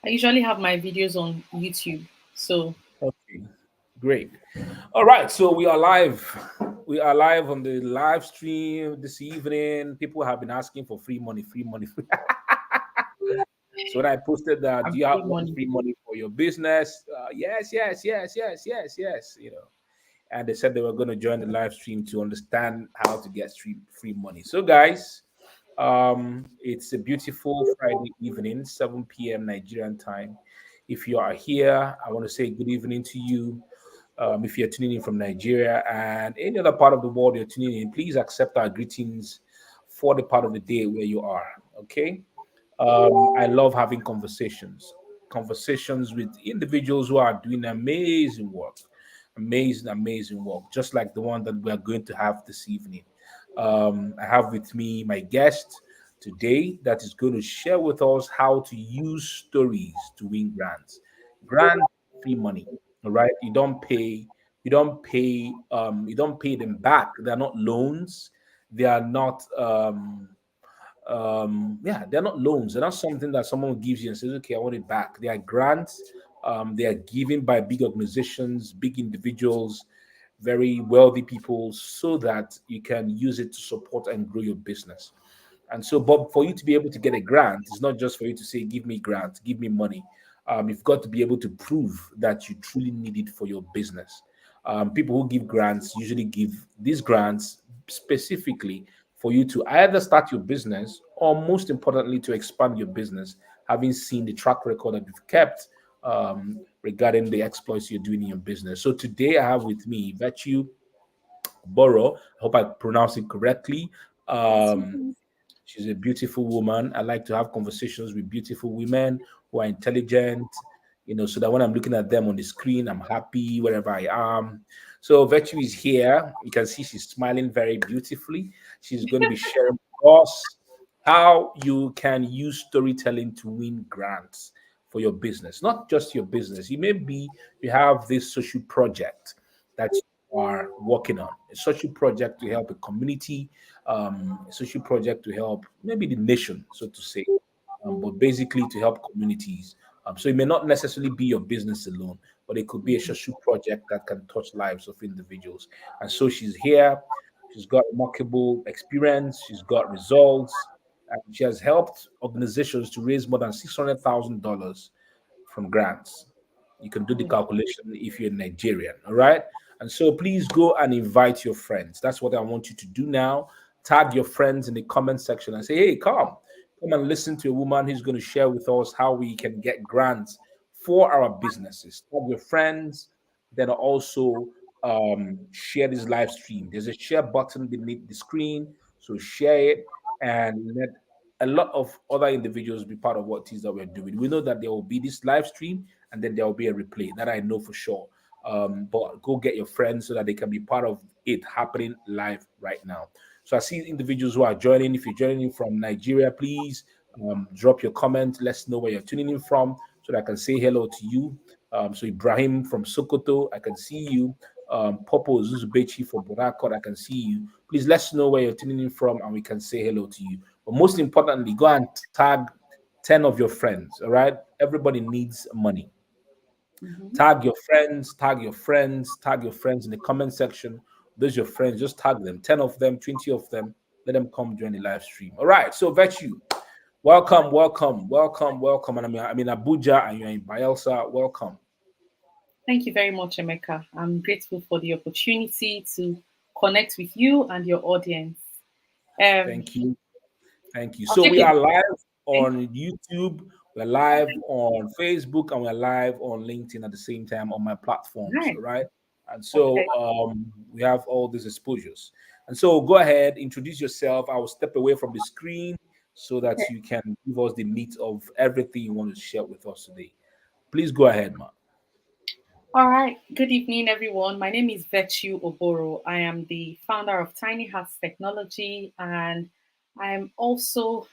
I usually have my videos on YouTube. So Okay, great. All right, so we are live. We are live on the live stream this evening. People have been asking for free money, free money. So when I posted that, do I'm you free want money. free money for your business? Yes, yes, yes, yes, yes, yes. And they said they were going to join the live stream to understand how to get free money. So, guys, it's a beautiful Friday evening, 7 p.m. Nigerian time. If you are here, I want to say good evening to you. If you're tuning in from Nigeria and any other part of the world you're tuning in, please accept our greetings for the part of the day where you are. Okay. I love having conversations with individuals who are doing amazing work, just like the one that we are going to have this evening. I have with me my guest today that is going to share with us how to use stories to win grants. Grant free money. All right. You don't pay them back. They're not loans. They are not yeah, they're not loans. They're not something that someone gives you and says, okay, I want it back. They are grants. They are given by big organizations, big individuals, very wealthy people, so that you can use it to support and grow your business. And so, but for you to be able to get a grant, it's not just for you to say, give me grant, give me money. You've got to be able to prove that you truly need it for your business. People who give grants usually give these grants specifically for you to either start your business or, most importantly, to expand your business, having seen the track record that you've kept regarding the exploits you're doing in your business. So today I have with me Virtue Oboro. I hope I pronounced it correctly. Yes, Um, She's a beautiful woman. I like to have conversations with beautiful women who are intelligent, so that when I'm looking at them on the screen, I'm happy wherever I am. So Virtue is here. You can see she's smiling very beautifully. She's going to be sharing with us how you can use storytelling to win grants for your business, not just your business. You have this social project that you are working on, a social project to help a community, a social project to help maybe the nation, so to say, but basically to help communities. So it may not necessarily be your business alone, but it could be a social project that can touch lives of individuals. And so she's here. She's got remarkable experience. She's got results. And she has helped organizations to raise more than $600,000 from grants. You can do the calculation if you're Nigerian, all right? And so please go and invite your friends. That's what I want you to do now. Tag your friends in the comment section and say, hey, come and listen to a woman who's going to share with us how we can get grants for our businesses. Tag your friends, then also share this live stream. There's a share button beneath the screen, so share it and let a lot of other individuals be part of what it is that we're doing. We know that there will be this live stream and then there will be a replay. That I know for sure. But go get your friends so that they can be part of it happening live right now. So I see individuals who are joining. If you're joining from Nigeria, please drop your comment. Let's know where you're tuning in from so that I can say hello to you. So Ibrahim from Sokoto, I can see you. Popo Zuzubechi from Borakot, I can see you. Please let's know where you're tuning in from and we can say hello to you. But most importantly, go and tag 10 of your friends. All right. Everybody needs money. Mhm. Tag your friends, tag your friends in the comment section. Those your friends, just tag them 10 of them, 20 of them. Let them come join the live stream. All right. So, Virtue, welcome. And I'm in Abuja and you're in Bielsa. Welcome. Thank you very much, Emeka. I'm grateful for the opportunity to connect with you and your audience. Um, Thank you. Thank you. I'll So take we it. are live Okay. on YouTube, we're live on Facebook, and we're live on LinkedIn at the same time on my platforms. Right. All right. And so Okay. we have all these exposures. And so go ahead, introduce yourself. I will step away from the screen so that you can give us the meat of everything you want to share with us today. Please go ahead, man. All right. Good evening, everyone. My name is Virtue Oboro. I am the founder of Tiny Hats Technology, and I am also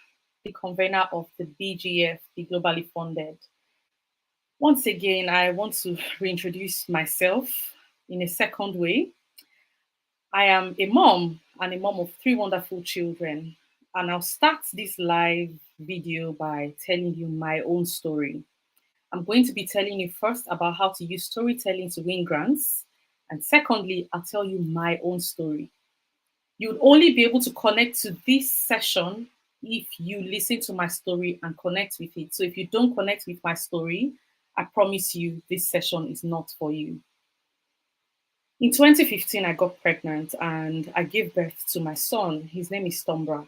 the convener of the BGF, the Globally Funded. Once again, I want to reintroduce myself in a second way. I am a mom and a mom of three wonderful children. And I'll start this live video by telling you my own story. I'm going to be telling you first about how to use storytelling to win grants. And secondly, I'll tell you my own story. You'd only be able to connect to this session if you listen to my story and connect with it. So if you don't connect with my story, I promise you this session is not for you. In 2015, I got pregnant and I gave birth to my son. His name is Stombra.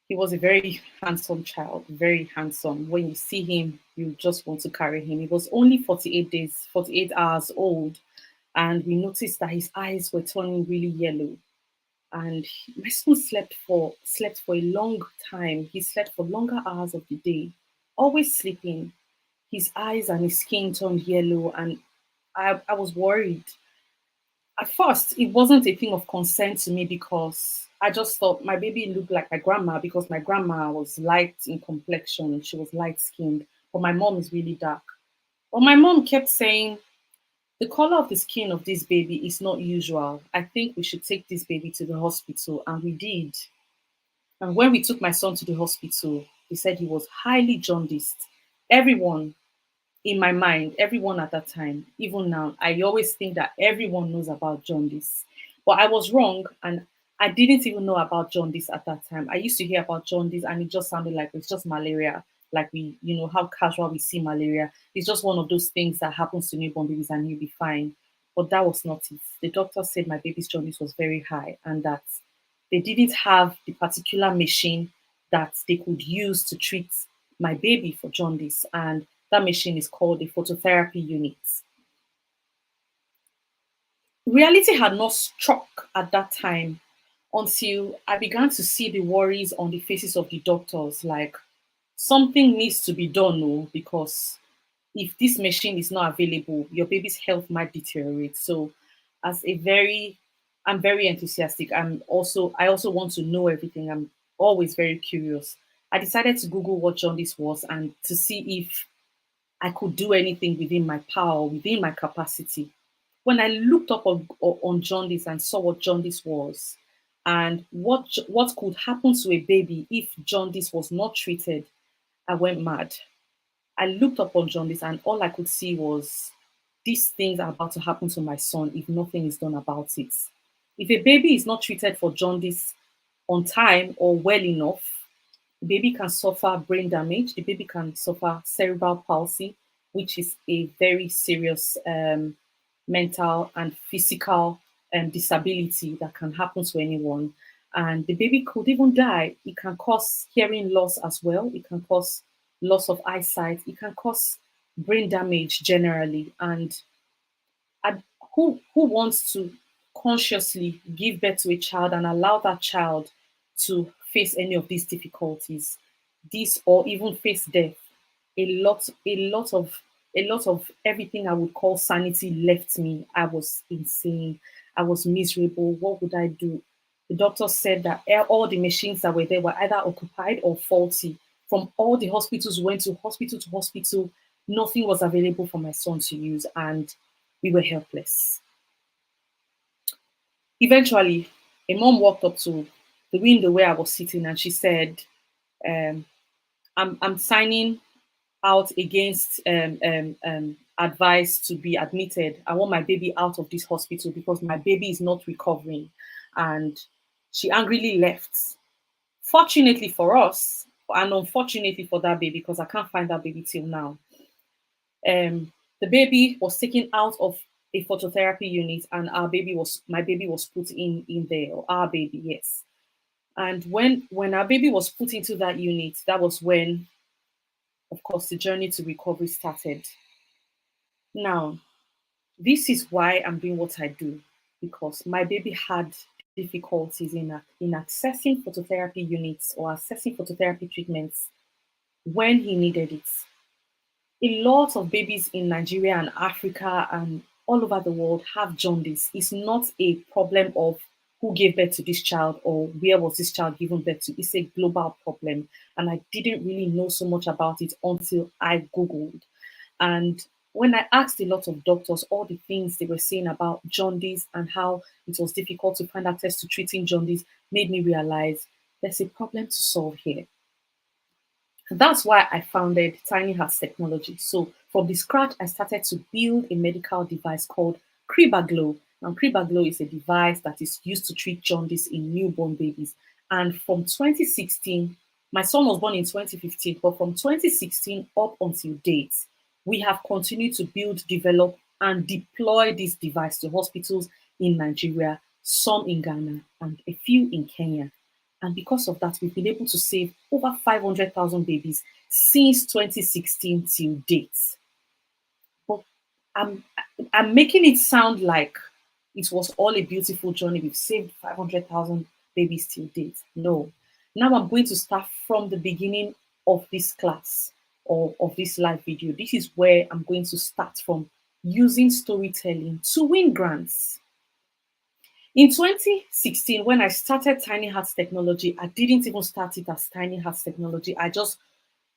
He was a very handsome child, very handsome. When you see him, you just want to carry him. He was only 48 days, 48 hours old. And we noticed that his eyes were turning really yellow. And my son slept for a long time. He slept for longer hours of the day, always sleeping. His eyes and his skin turned yellow, and I was worried. At first, it wasn't a thing of concern to me because I just thought my baby looked like my grandma because my grandma was light in complexion. She was light skinned, but my mom is really dark. But my mom kept saying, the color of the skin of this baby is not usual. I think we should take this baby to the hospital. And we did. And when we took my son to the hospital, they said he was highly jaundiced. Everyone in my mind, everyone at that time, even now, I always think that everyone knows about jaundice. But I was wrong, and I didn't even know about jaundice at that time. I used to hear about jaundice, and it just sounded like it's just malaria, like how casual we see malaria. It's just one of those things that happens to newborn babies, and you'll be fine. But that was not it. The doctor said my baby's jaundice was very high, and that they didn't have the particular machine that they could use to treat my baby for jaundice. And that machine is called a phototherapy unit. Reality had not struck at that time until I began to see the worries on the faces of the doctors, like something needs to be done, no, because if this machine is not available, your baby's health might deteriorate. So as a very I'm very enthusiastic. I also want to know everything. I'm always very curious. I decided to Google what jaundice was and to see if I could do anything within my power, within my capacity. When I looked up on jaundice and saw what jaundice was and what could happen to a baby if jaundice was not treated, I went mad. I looked up on jaundice and all I could see was these things are about to happen to my son if nothing is done about it. If a baby is not treated for jaundice on time or well enough, the baby can suffer brain damage, the baby can suffer cerebral palsy, which is a very serious mental and physical disability that can happen to anyone. And the baby could even die. It can cause hearing loss as well. It can cause loss of eyesight. It can cause brain damage generally. And who wants to consciously give birth to a child and allow that child to face any of these difficulties, this or even face death? A lot of everything I would call sanity left me. I was insane. I was miserable. What would I do? The doctor said that all the machines that were there were either occupied or faulty. From all the hospitals we went to hospital, nothing was available for my son to use, and we were helpless. Eventually, a mom walked up to the window where I was sitting and she said, um, I'm signing out against advice to be admitted. I want my baby out of this hospital because my baby is not recovering. And she angrily left. Fortunately for us, and unfortunately for that baby, because I can't find that baby till now, the baby was taken out of a phototherapy unit and my baby was put in there, or our baby, yes. And when our baby was put into that unit, that was when, of course, the journey to recovery started. Now, this is why I'm doing what I do, because my baby had difficulties in accessing phototherapy units or accessing phototherapy treatments when he needed it. A lot of babies in Nigeria and Africa and all over the world have jaundice. It's not a problem of who gave birth to this child or where was this child given birth to. It's a global problem. And I didn't really know so much about it until I Googled. And when I asked a lot of doctors all the things they were saying about jaundice and how it was difficult to find access to treating jaundice made me realize there's a problem to solve here. That's why I founded Tiny Hats Technology. So from the scratch, I started to build a medical device called Cribaglow. Now, Cribaglow is a device that is used to treat jaundice in newborn babies. And from 2016, my son was born in 2015, but from 2016 up until date, we have continued to build, develop, and deploy this device to hospitals in Nigeria, some in Ghana, and a few in Kenya. And because of that, we've been able to save over 500,000 babies since 2016 till date. But I'm, I'm making it sound like it was all a beautiful journey. We've saved 500,000 babies till date. No. Now I'm going to start from the beginning of this class or of this live video. This is where I'm going to start from using storytelling to win grants. In 2016, when I started Tiny Hats Technology, I didn't even start it as Tiny Hats Technology. I just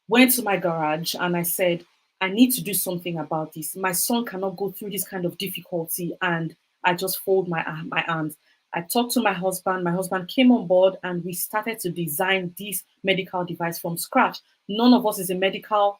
went to my garage and I said, I need to do something about this. My son cannot go through this kind of difficulty. And I just fold my arms. I talked to my husband. My husband came on board and we started to design this medical device from scratch. None of us is a medical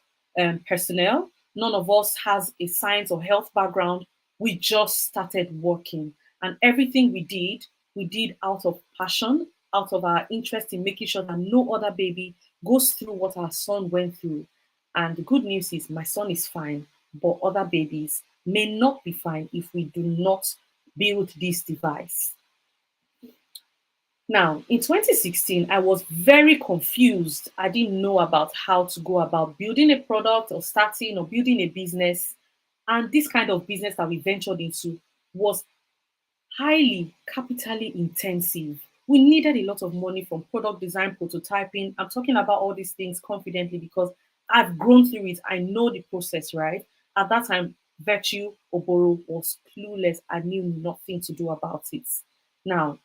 personnel. None of us has a science or health background. We just started working. And everything we did out of passion, out of our interest in making sure that no other baby goes through what our son went through. And the good news is my son is fine, but other babies may not be fine if we do not build this device. Now, in 2016, I was very confused. I didn't know about how to go about building a product or starting or building a business. And this kind of business that we ventured into was highly capitally intensive. We needed a lot of money from product design, prototyping. I'm talking about all these things confidently because I've grown through it. I know the process, right? At that time, Virtue Oboro was clueless. I knew nothing to do about it. Now,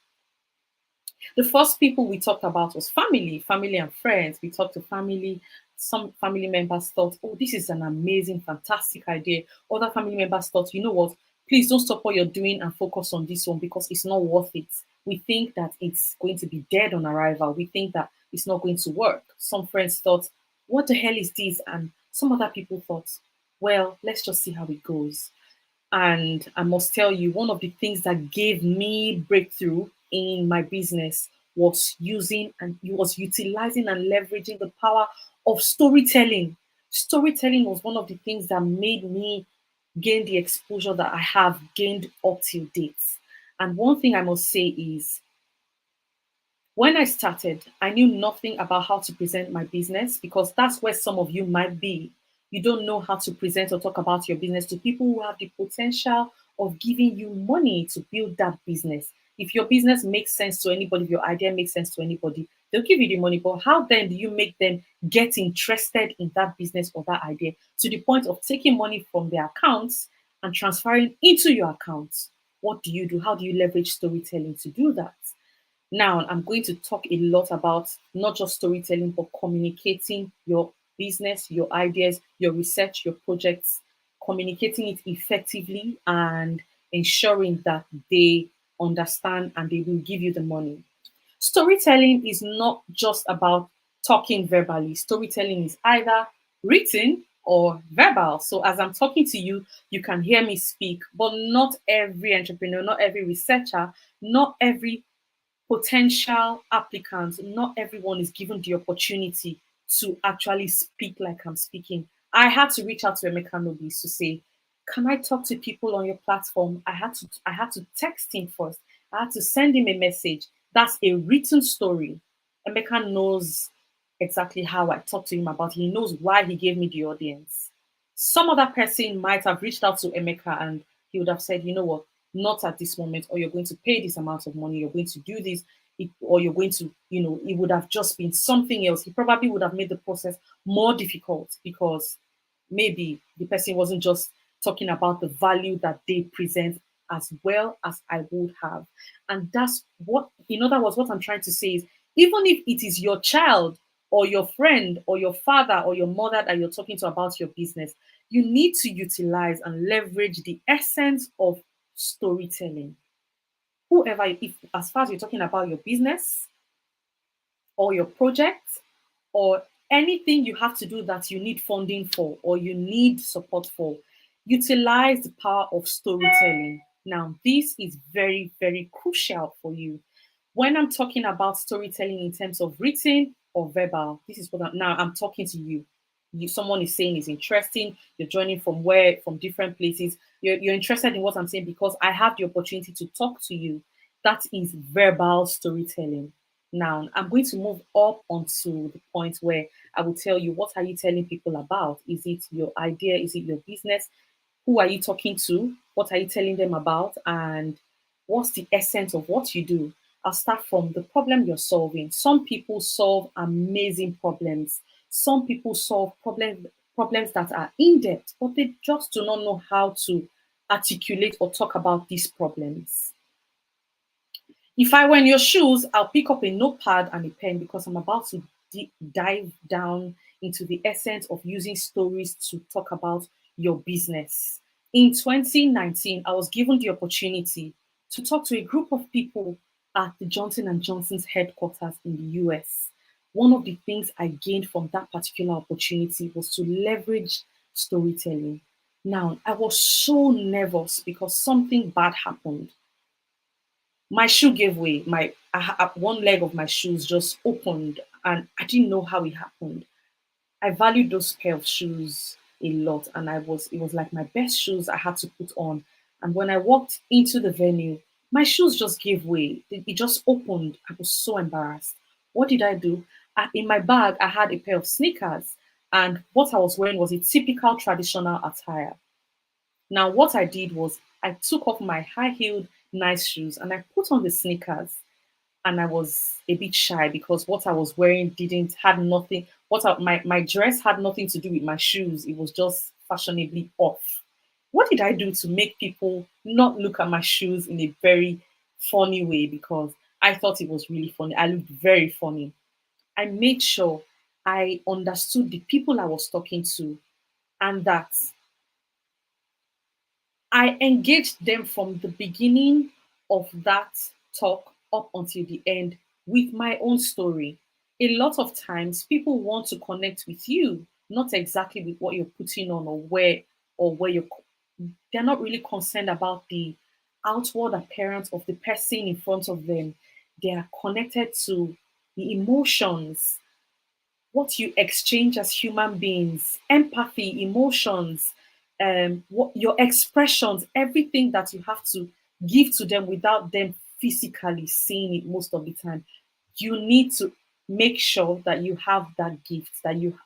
the first people we talked about was family and friends. We talked to family. Some family members thought, oh, this is an amazing, fantastic idea. Other family members thought, you know what, please don't stop what you're doing and focus on this one because it's not worth it. We think that it's going to be dead on arrival. We think that it's not going to work. Some friends thought, what the hell is this? And some other people thought, well, let's just see how it goes. And I must tell you, one of the things that gave me breakthrough in my business was utilizing and leveraging the power of storytelling. Storytelling was one of the things that made me gain the exposure that I have gained up till date. And one thing I must say is when I started, I knew nothing about how to present my business because that's where some of you might be. You don't know how to present or talk about your business to people who have the potential of giving you money to build that business. If your business makes sense to anybody, if your idea makes sense to anybody, they'll give you the money. But how then do you make them get interested in that business or that idea to the point of taking money from their accounts and transferring into your accounts? What do you do? How do you leverage storytelling to do that? Now, I'm going to talk a lot about not just storytelling, but communicating your business, your ideas, your research, your projects, communicating it effectively and ensuring that they understand and they will give you the money. Storytelling is not just about talking verbally. Storytelling is either written or verbal. So as I'm talking to you, you can hear me speak, but not every entrepreneur, not every researcher, not every potential applicants, not everyone is given the opportunity to actually speak like I'm speaking. I had to reach out to Emeka Nobis to say, can I talk to people on your platform? I had to text him first. I had to send him a message. That's a written story. Emeka knows exactly how I talked to him about. He knows why he gave me the audience. Some other person might have reached out to Emeka and he would have said, you know what, not at this moment, or you're going to pay this amount of money, you're going to do this, or you're going to, it would have just been something else. He probably would have made the process more difficult because maybe the person wasn't just talking about the value that they present as well as I would have. And that's what, in other words, what I'm trying to say is even if it is your child or your friend or your father or your mother that you're talking to about your business, you need to utilize and leverage the essence of storytelling. Whoever, if as far as you're talking about your business or your project or Anything you have to do that you need funding for or you need support for, utilize the power of storytelling. Now, this is very, very crucial for you. When I'm talking about storytelling in terms of written or verbal, this is what now I'm talking to you. Someone is saying is interesting. You're joining from different places. You're interested in what I'm saying because I have the opportunity to talk to you. That is verbal storytelling. Now, I'm going to move up onto the point where I will tell you, what are you telling people about? Is it your idea? Is it your business? Who are you talking to? What are you telling them about? And what's the essence of what you do? I'll start from the problem you're solving. Some people solve amazing problems. Some people solve problems that are in depth, but they just do not know how to articulate or talk about these problems. If I were in your shoes, I'll pick up a notepad and a pen because I'm about to dive down into the essence of using stories to talk about your business. In 2019, I was given the opportunity to talk to a group of people at the Johnson and Johnson's headquarters in the US. One of the things I gained from that particular opportunity was to leverage storytelling. Now, I was so nervous because something bad happened. My shoe gave way. One leg of my shoes just opened, and I didn't know how it happened. I valued those pair of shoes a lot, and it was like my best shoes I had to put on. And when I walked into the venue, my shoes just gave way. It just opened. I was so embarrassed. What did I do? In my bag, I had a pair of sneakers, and what I was wearing was a typical traditional attire. Now, what I did was I took off my high-heeled nice shoes and I put on the sneakers. And I was a bit shy because what I was wearing didn't had nothing. My dress had nothing to do with my shoes. It was just fashionably off. What did I do to make people not look at my shoes in a very funny way? Because I thought it was really funny. I looked very funny. I made sure I understood the people I was talking to and that I engaged them from the beginning of that talk up until the end with my own story. A lot of times people want to connect with you, not exactly with what you're putting on or where they're not really concerned about the outward appearance of the person in front of them. They are connected to the emotions, what you exchange as human beings, empathy, emotions, what your expressions, everything that you have to give to them without them physically seeing it most of the time. You need to make sure that you have that gift that you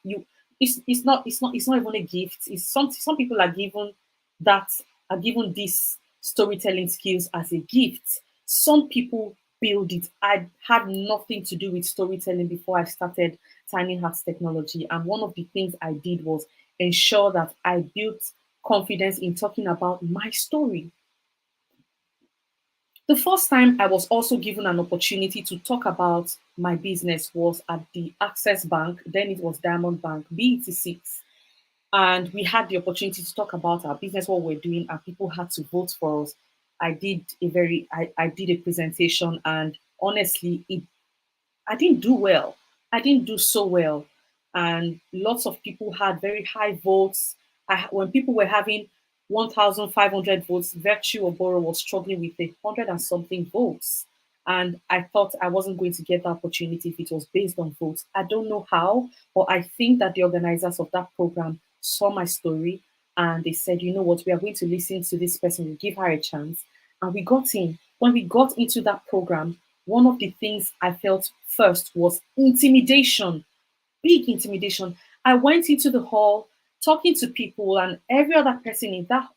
it's not even a gift. It's some people that are given these storytelling skills as a gift. Some people build it. I had nothing to do with storytelling before I started Tiny Hats Technology. And one of the things I did was ensure that I built confidence in talking about my story. The first time I was also given an opportunity to talk about my business was at the Access Bank, then it was Diamond Bank, BET6. And we had the opportunity to talk about our business, what we're doing, and people had to vote for us. I did a presentation, and honestly, I didn't do well. I didn't do so well. And lots of people had very high votes. When people were having 1,500 votes, Virtue Oboro was struggling with 100 and something votes. And I thought I wasn't going to get the opportunity if it was based on votes. I don't know how, but I think that the organizers of that program saw my story and they said, you know what, we are going to listen to this person, we'll give her a chance. And we got in. When we got into that program, one of the things I felt first was intimidation, big intimidation. I went into the hall talking to people, and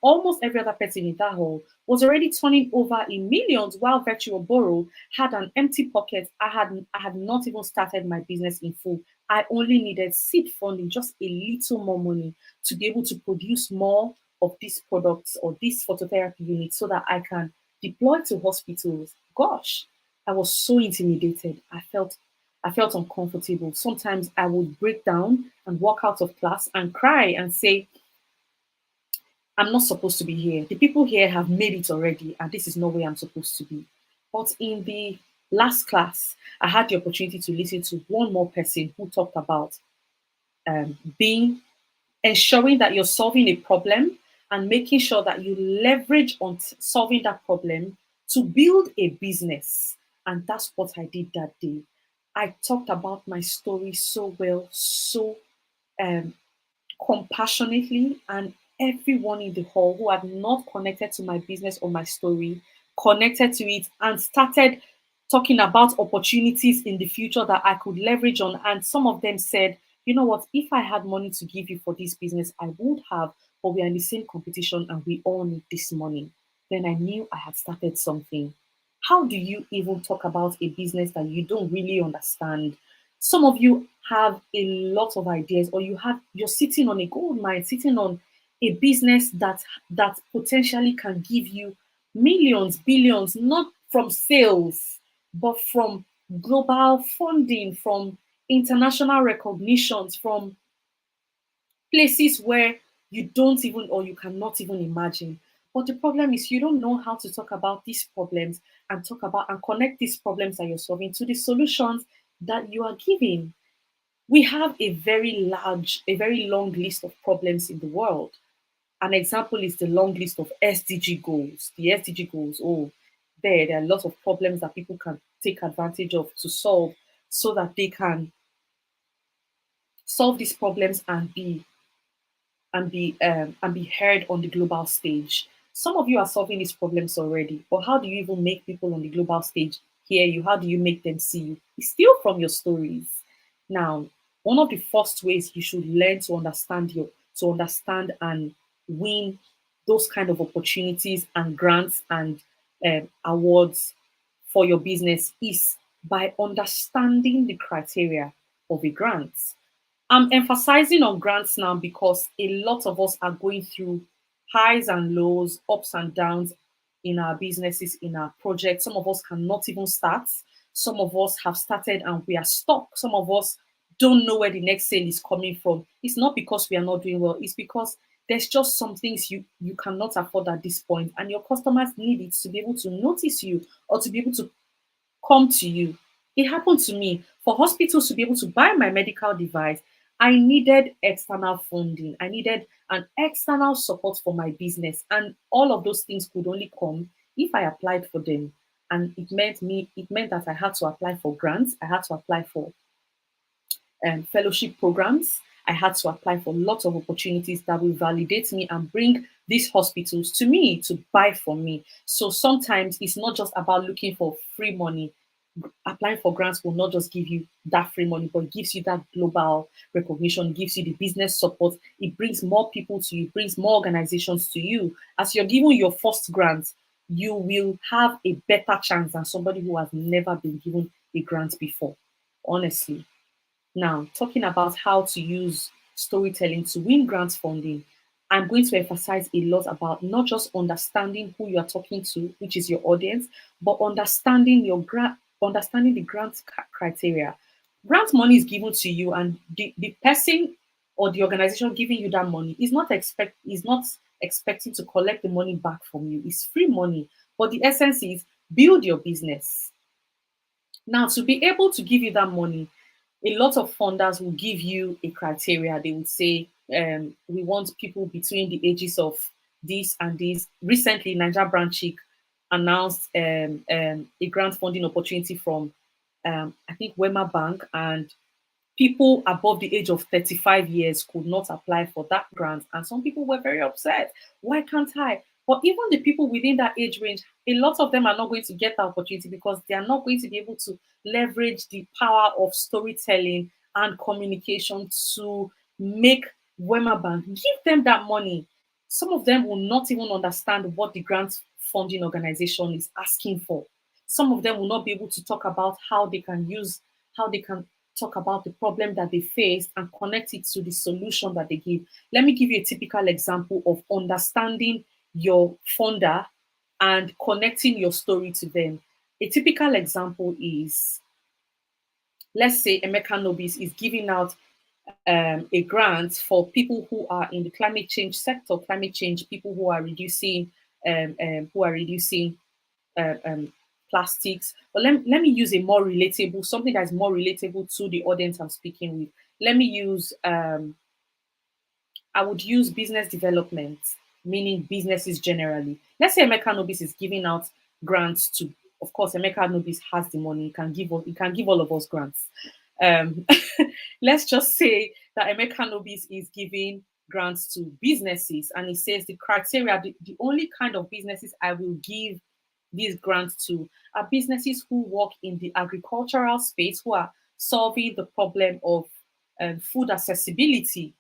almost every other person in that hall was already turning over in millions, while Virtual Borrow had an empty pocket. I had not even started my business in full. I only needed seed funding, just a little more money to be able to produce more of these products or these phototherapy units so that I can deploy to hospitals. Gosh, I was so intimidated. I felt uncomfortable. Sometimes I would break down and walk out of class and cry and say, I'm not supposed to be here. The people here have made it already, and this is not where I'm supposed to be. But in the last class, I had the opportunity to listen to one more person who talked about being ensuring that you're solving a problem and making sure that you leverage on solving that problem to build a business. And that's what I did that day. I talked about my story so well, so um, compassionately, and everyone in the hall who had not connected to my business or my story connected to it and started talking about opportunities in the future that I could leverage on. And some of them said, you know what, if I had money to give you for this business, I would have, but we are in the same competition and we all need this money. Then I knew I had started something. How do you even talk about a business that you don't really understand? Some of you have a lot of ideas, or you're sitting on a gold mine, sitting on a business that potentially can give you millions, billions, not from sales, but from global funding, from international recognitions, from places where you don't even or you cannot even imagine. But the problem is you don't know how to talk about these problems and talk about and connect these problems that you're solving to the solutions that you are giving. We have a very long list of problems in the world. An example is the long list of SDG goals. The SDG goals, oh, there are lots of problems that people can take advantage of to solve so that they can solve these problems and be heard on the global stage. Some of you are solving these problems already, but how do you even make people on the global stage hear you? How do you make them see you? It's still from your stories. Now, one of the first ways you should learn to understand and win those kind of opportunities and grants and awards for your business is by understanding the criteria of a grant. I'm emphasizing on grants now because a lot of us are going through highs and lows, ups and downs in our businesses, in our projects. Some of us cannot even start. Some of us have started and we are stuck. Some of us don't know where the next sale is coming from. It's not because we are not doing well, it's because there's just some things you cannot afford at this point, and your customers need it to be able to notice you or to be able to come to you. It happened to me. For hospitals to be able to buy my medical device, I needed external funding. I needed an external support for my business. And all of those things could only come if I applied for them. And it meant that I had to apply for grants, I had to apply for fellowship programs. I had to apply for lots of opportunities that will validate me and bring these hospitals to me to buy from me. So sometimes it's not just about looking for free money. Applying for grants will not just give you that free money, but it gives you that global recognition, gives you the business support. It brings more people to you, it brings more organizations to you. As you're given your first grant, you will have a better chance than somebody who has never been given a grant before. Honestly. Now, talking about how to use storytelling to win grant funding, I'm going to emphasize a lot about not just understanding who you are talking to, which is your audience, but understanding the grant criteria. Grant money is given to you, and the person or the organization giving you that money is not expecting to collect the money back from you. It's free money. But the essence is build your business. Now, to be able to give you that money, a lot of funders will give you a criteria. They would say, we want people between the ages of this and this. Recently, Niger Branch announced a grant funding opportunity from, I think, Wema Bank, and people above the age of 35 years could not apply for that grant. And some people were very upset. Why can't I? But even the people within that age range, a lot of them are not going to get that opportunity because they are not going to be able to leverage the power of storytelling and communication to make Wema Bank give them that money. Some of them will not even understand what the grant funding organization is asking for. Some of them will not be able to talk about how they can talk about the problem that they faced and connect it to the solution that they give. Let me give you a typical example of understanding your funder and connecting your story to them. A typical example is, let's say Emeka Nobis is giving out a grant for people who are in the climate change sector, climate change, people who are reducing plastics. But let me use a more relatable, something that is more relatable to the audience I'm speaking with. let me use I would use business development, meaning businesses generally. Let's say Emeka Nobis is giving out grants to, of course, Emeka Nobis has the money. He can give all of us grants. Um, let's just say that Emeka Nobis is giving grants to businesses, and he says the criteria, the only kind of businesses I will give these grants to are businesses who work in the agricultural space, who are solving the problem of food accessibility.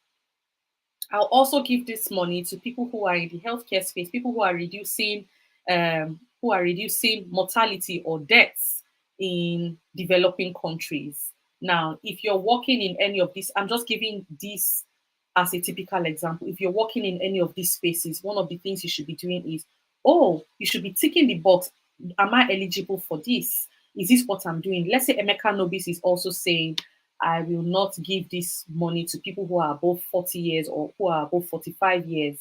I'll also give this money to people who are in the healthcare space, people who are reducing mortality or deaths in developing countries. Now, if you're working in any of these, I'm just giving this as a typical example. If you're working in any of these spaces, one of the things you should be doing is, oh, you should be ticking the box. Am I eligible for this? Is this what I'm doing? Let's say Emeka Nobis is also saying, I will not give this money to people who are above 40 years or who are above 45 years.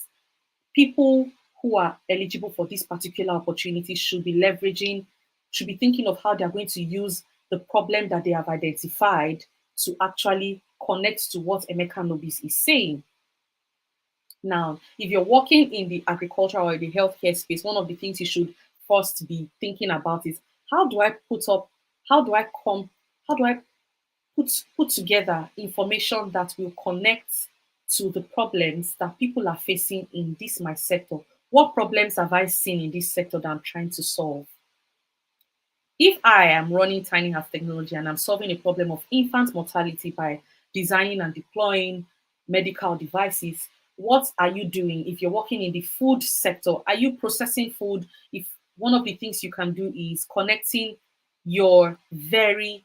People who are eligible for this particular opportunity should be thinking of how they're going to use the problem that they have identified to actually connect to what Emeka Nobis is saying. Now, if you're working in the agriculture or the healthcare space, one of the things you should first be thinking about is how do I put up, how do I come, how do I put together information that will connect to the problems that people are facing in this my sector. What problems have I seen in this sector that I'm trying to solve? If I am running Tiny House Technology and I'm solving a problem of infant mortality by designing and deploying medical devices, what are you doing? If you're working in the food sector, are you processing food? If one of the things you can do is connecting your very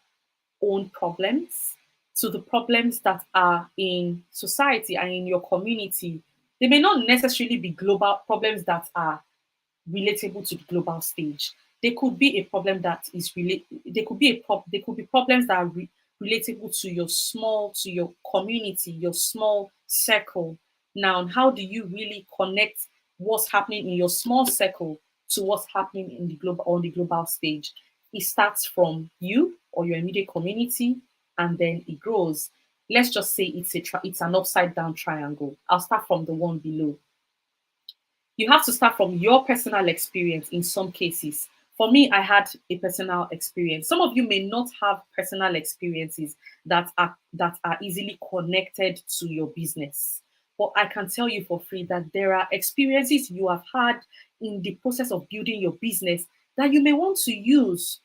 own problems to the problems that are in society and in your community. They may not necessarily be global problems that are relatable to the global stage. There could be a problem that is there could be there could be problems that are relatable to your community, your small circle. Now, how do you really connect what's happening in your small circle to what's happening in the global on the global stage? It starts from you or your immediate community, and then it grows. Let's just say it's an upside down triangle. I'll start from the one below. You have to start from your personal experience in some cases. For me, I had a personal experience. Some of you may not have personal experiences that are easily connected to your business. But I can tell you for free that there are experiences you have had in the process of building your business that you may want to use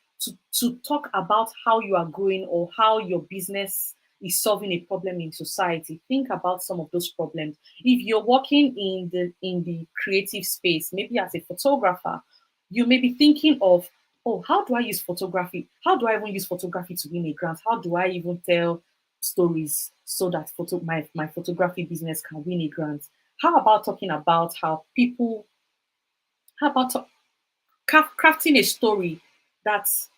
to talk about how you are growing or how your business is solving a problem in society. Think about some of those problems. If you're working in the creative space, maybe as a photographer, you may be thinking of, oh, how do I use photography? How do I even use photography to win a grant? How do I even tell stories so that my photography business can win a grant? How about talking about how about crafting a story that's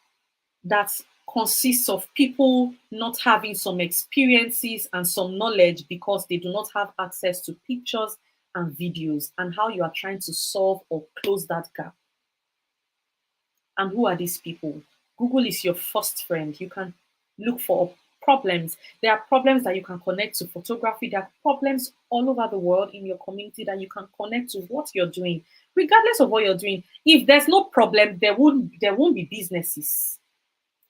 that consists of people not having some experiences and some knowledge because they do not have access to pictures and videos, and how you are trying to solve or close that gap. And who are these people? Google is your first friend. You can look for problems. There are problems that you can connect to photography. There are problems all over the world in your community that you can connect to what you're doing. Regardless of what you're doing, if there's no problem, there won't be businesses.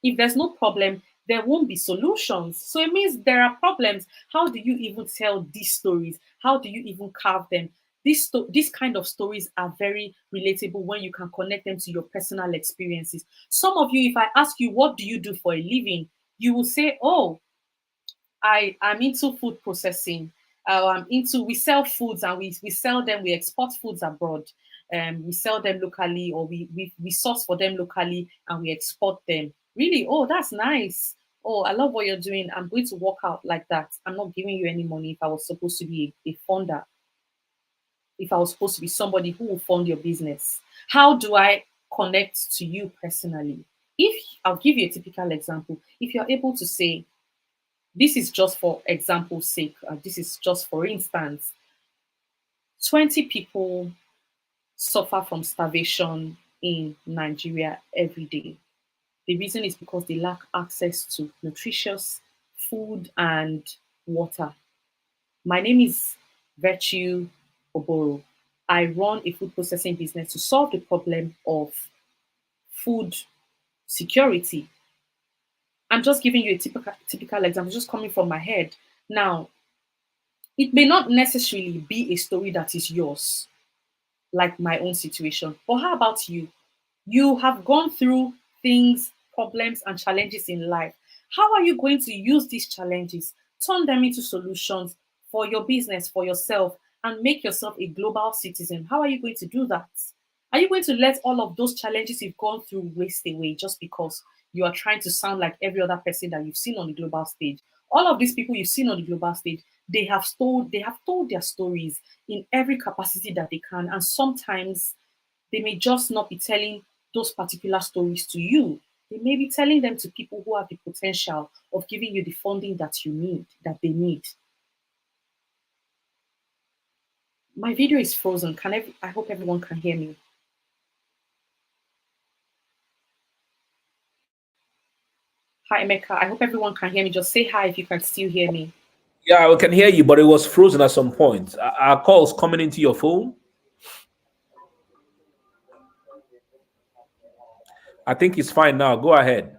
If there's no problem, there won't be solutions. So it means there are problems. How do you even tell these stories? How do you even carve them? These kind of stories are very relatable when you can connect them to your personal experiences. Some of you, if I ask you, what do you do for a living? You will say, oh, I'm into food processing. We sell foods and we sell them, we export foods abroad. We sell them locally, or we source for them locally and we export them. Really? Oh, that's nice. Oh, I love what you're doing. I'm going to work out like that. I'm not giving you any money if I was supposed to be a funder, if I was supposed to be somebody who will fund your business. How do I connect to you personally? If I'll give you a typical example, if you're able to say, this is just for example's sake, this is just for instance, 20 people suffer from starvation in Nigeria every day. The reason is because they lack access to nutritious food and water. My name is Virtue Oboro. I run a food processing business to solve the problem of food security. I'm just giving you a typical example, just coming from my head. Now, it may not necessarily be a story that is yours, like my own situation. But how about you? You have gone through things, problems, and challenges in life. How are you going to use these challenges, turn them into solutions for your business, for yourself, and make yourself a global citizen? How are you going to do that? Are you going to let all of those challenges you've gone through waste away just because you are trying to sound like every other person that you've seen on the global stage? All of these people you've seen on the global stage, they have told their stories in every capacity that they can, and sometimes they may just not be telling those particular stories to you. They may be telling them to people who have the potential of giving you the funding that you need, that they need. My video is frozen. I hope everyone can hear me. Hi, Emeka. I hope everyone can hear me. Just say hi if you can still hear me. Yeah, we can hear you, but it was frozen at some point. Are calls coming into your phone? I think it's fine now. Go ahead.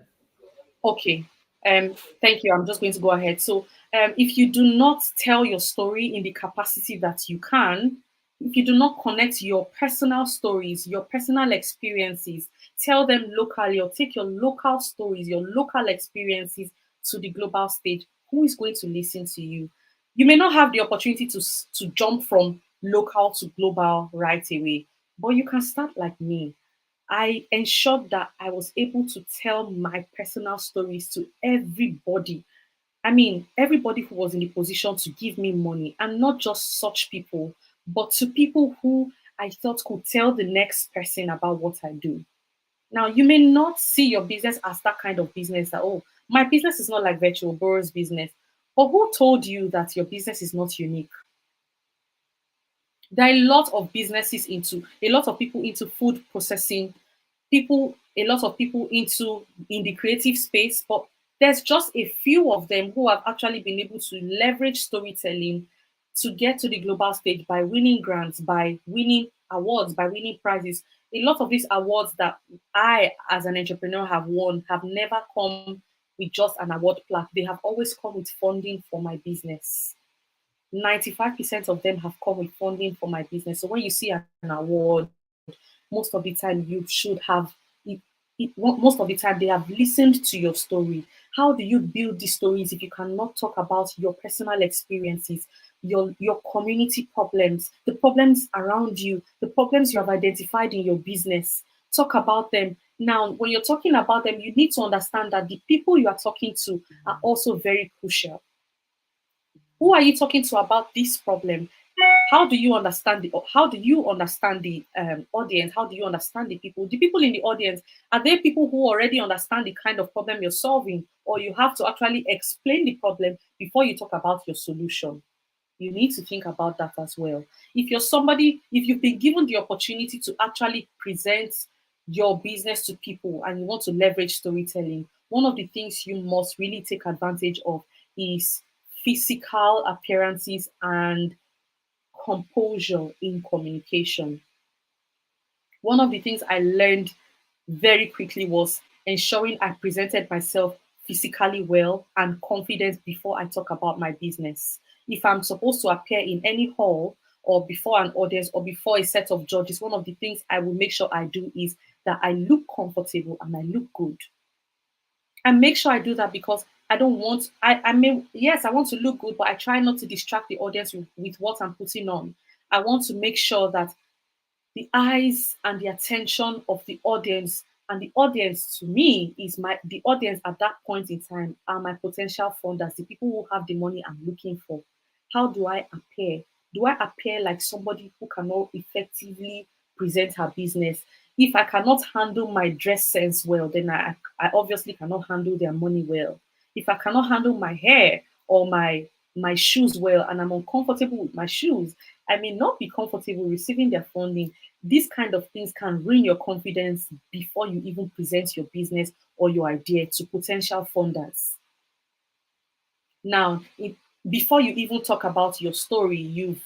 Okay. Thank you. I'm just going to go ahead. So, if you do not tell your story in the capacity that you can, if you do not connect your personal stories, your personal experiences, tell them locally or take your local stories, your local experiences to the global stage, who is going to listen to you? You may not have the opportunity to jump from local to global right away, but you can start like me. I ensured that I was able to tell my personal stories to everybody. I mean, everybody who was in the position to give me money, and not just such people, but to people who I thought could tell the next person about what I do. Now, you may not see your business as that kind of business that, oh, my business is not like Virtual Boro's business. But who told you that your business is not unique? There are a lot of businesses into a lot of people into food processing, a lot of people into in the creative space, but there's just a few of them who have actually been able to leverage storytelling to get to the global stage by winning grants, by winning awards, by winning prizes. A lot of these awards that I, as an entrepreneur, have won have never come with just an award plaque. They have always come with funding for my business. 95% of them have come with funding for my business. So when you see an award, most of the time you should have most of the time they have listened to your story. How do you build these stories if you cannot talk about your personal experiences, your community problems, the problems around you, the problems you have identified in your business? Talk about them. Now, when you're talking about them, you need to understand that the people you are talking to are also very crucial. Who are you talking to about this problem? How do you understand the audience? How do you understand the people in the audience? Are they people who already understand the kind of problem you're solving, or you have to actually explain the problem before you talk about your solution? You need to think about that as well. If you've been given the opportunity to actually present your business to people and you want to leverage storytelling, one of the things you must really take advantage of is physical appearances and composure in communication. One of the things I learned very quickly was ensuring I presented myself physically well and confident before I talk about my business. If I'm supposed to appear in any hall or before an audience or before a set of judges, one of the things I will make sure I do is that I look comfortable and I look good. And make sure I do that because I don't want I mean yes, I want to look good, but I try not to distract the audience with what I'm putting on. I want to make sure that the eyes and the attention of the audience, and the audience to me is the audience at that point in time are my potential funders, the people who have the money I'm looking for. How do I appear? Do I appear like somebody who cannot effectively present her business? If I cannot handle my dress sense well, then I obviously cannot handle their money well. If I cannot handle my hair or my shoes well and I'm uncomfortable with my shoes, I may not be comfortable receiving their funding. These kind of things can ruin your confidence before you even present your business or your idea to potential funders. Now, before you even talk about your story, you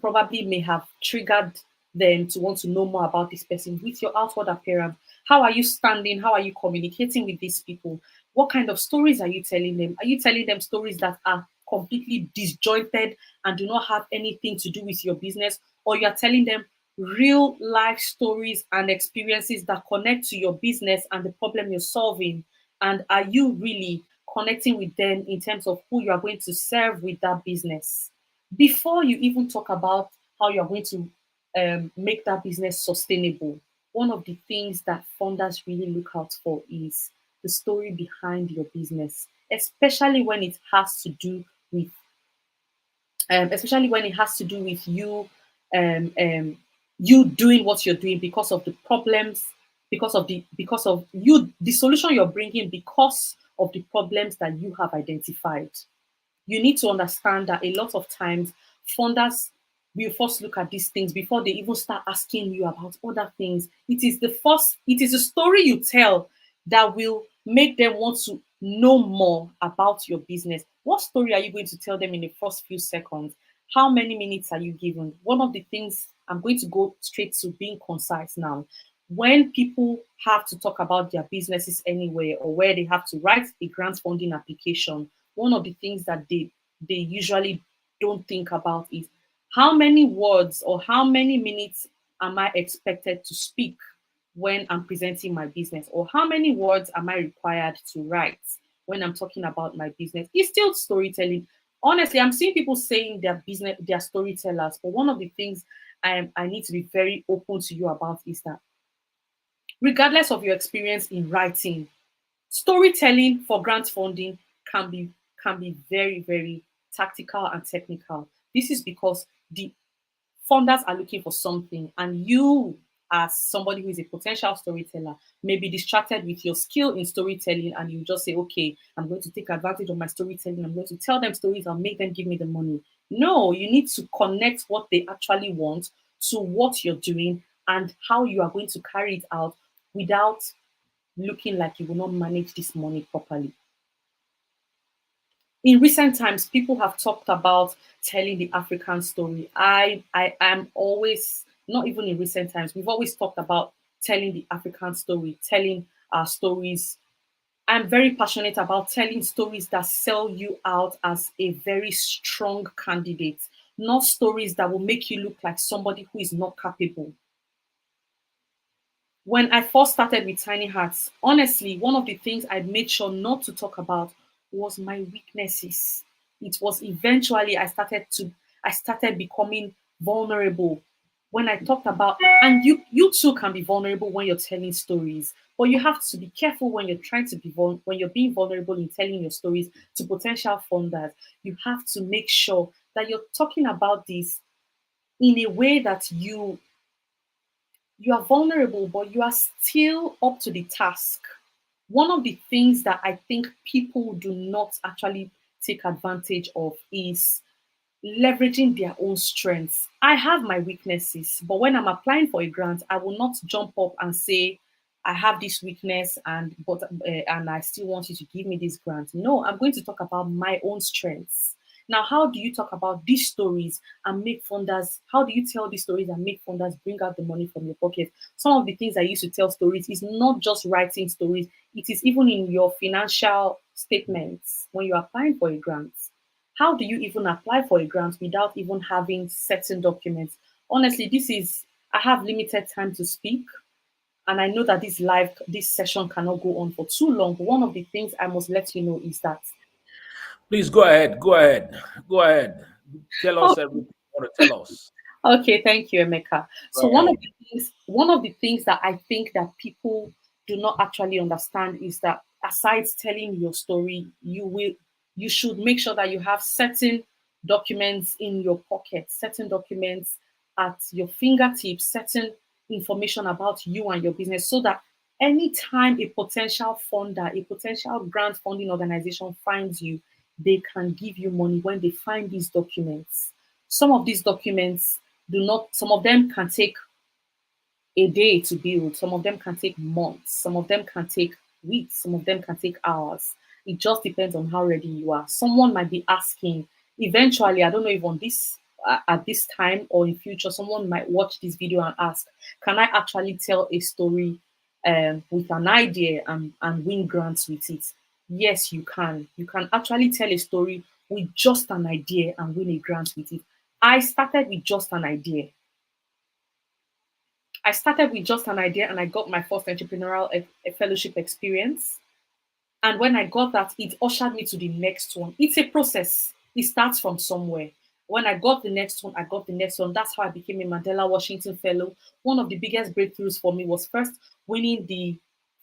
probably may have triggered them to want to know more about this person with your outward appearance. How are you standing? How are you communicating with these people? What kind of stories are you telling them? Are you telling them stories that are completely disjointed and do not have anything to do with your business? Or you are telling them real life stories and experiences that connect to your business and the problem you're solving? And are you really connecting with them in terms of who you are going to serve with that business? Before you even talk about how you're going to make that business sustainable, one of the things that funders really look out for is the story behind your business, especially when it has to do with especially when it has to do with you, um, um, you doing what you're doing because of the problems, because of you, the solution you're bringing because of the problems that you have identified. You need to understand that a lot of times funders will first look at these things before they even start asking you about other things. It is the story you tell that will make them want to know more about your business. What story are you going to tell them in the first few seconds? How many minutes are you given? One of the things, I'm going to go straight to being concise now. When people have to talk about their businesses anywhere, or where they have to write a grant funding application, one of the things that they usually don't think about is how many words or how many minutes am I expected to speak when I'm presenting my business, or how many words am I required to write when I'm talking about my business. It's still storytelling. Honestly, I'm seeing people saying their business, they're storytellers, but one of the things I need to be very open to you about is that regardless of your experience in writing, storytelling for grant funding can be can be very, very tactical and technical. This is because the funders are looking for something, and you, as somebody who is a potential storyteller, may be distracted with your skill in storytelling, and you just say, okay, I'm going to take advantage of my storytelling, I'm going to tell them stories and make them give me the money. No, you need to connect what they actually want to what you're doing and how you are going to carry it out without looking like you will not manage this money properly. In recent times, people have talked about telling the African story. I am always, not even in recent times, we've always talked about telling the African story, telling our stories. I'm very passionate about telling stories that sell you out as a very strong candidate, not stories that will make you look like somebody who is not capable. When I first started with Tiny Hats, honestly, one of the things I made sure not to talk about was my weaknesses. It was eventually I started becoming vulnerable when I talked about, and you too can be vulnerable when you're telling stories, but you have to be careful when you're trying to when you're being vulnerable in telling your stories to potential funders. You have to make sure that you're talking about this in a way that you are vulnerable, but you are still up to the task. One of the things that I think people do not actually take advantage of is leveraging their own strengths. I have my weaknesses, but when I'm applying for a grant, I will not jump up and say, I have this weakness and I still want you to give me this grant. No, I'm going to talk about my own strengths. Now, how do you talk about these stories and make funders? How do you tell these stories and make funders bring out the money from your pocket? Some of the things I used to tell stories is not just writing stories, it is even in your financial statements when you're applying for a grant. How do you even apply for a grant without even having certain documents? Honestly, I have limited time to speak, and I know that this session cannot go on for too long. But one of the things I must let you know is that Please go ahead. Go ahead. Go ahead. Tell us everything you want to tell us. okay, thank you, Emeka. Go So ahead. one of the things that I think that people do not actually understand is that aside telling your story, you should make sure that you have certain documents in your pocket, certain documents at your fingertips, certain information about you and your business, so that anytime a potential funder, a potential grant funding organization finds you, they can give you money when they find these documents. Some of these documents do not, some of them can take a day to build, some of them can take months, some of them can take weeks, some of them can take hours. It just depends on how ready you are. Someone might be asking, Eventually, I don't know if on this at this time or in future, someone might watch this video and ask, can I actually tell a story with an idea and win grants with it? Yes, you can. You can actually tell a story with just an idea and win a grant with it. I started with just an idea. I started with just an idea and I got my first entrepreneurial fellowship experience. And when I got that, it ushered me to the next one. It's a process. It starts from somewhere. When I got the next one, I got the next one. That's how I became a Mandela Washington Fellow. One of the biggest breakthroughs for me was first winning the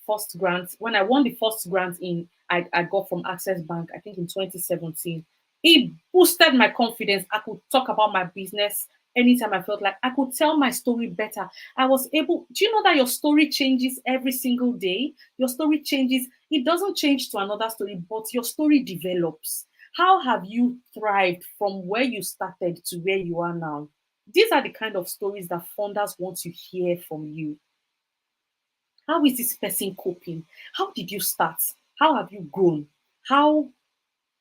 first grant. When I won the first grant I got from Access Bank, I think in 2017, it boosted my confidence. I could talk about my business anytime I felt like I could tell my story better. I was able, do you know that your story changes every single day? Your story changes. It doesn't change to another story, but your story develops. How have you thrived from where you started to where you are now? These are the kind of stories that funders want to hear from you. How is this person coping? How did you start? How have you grown? How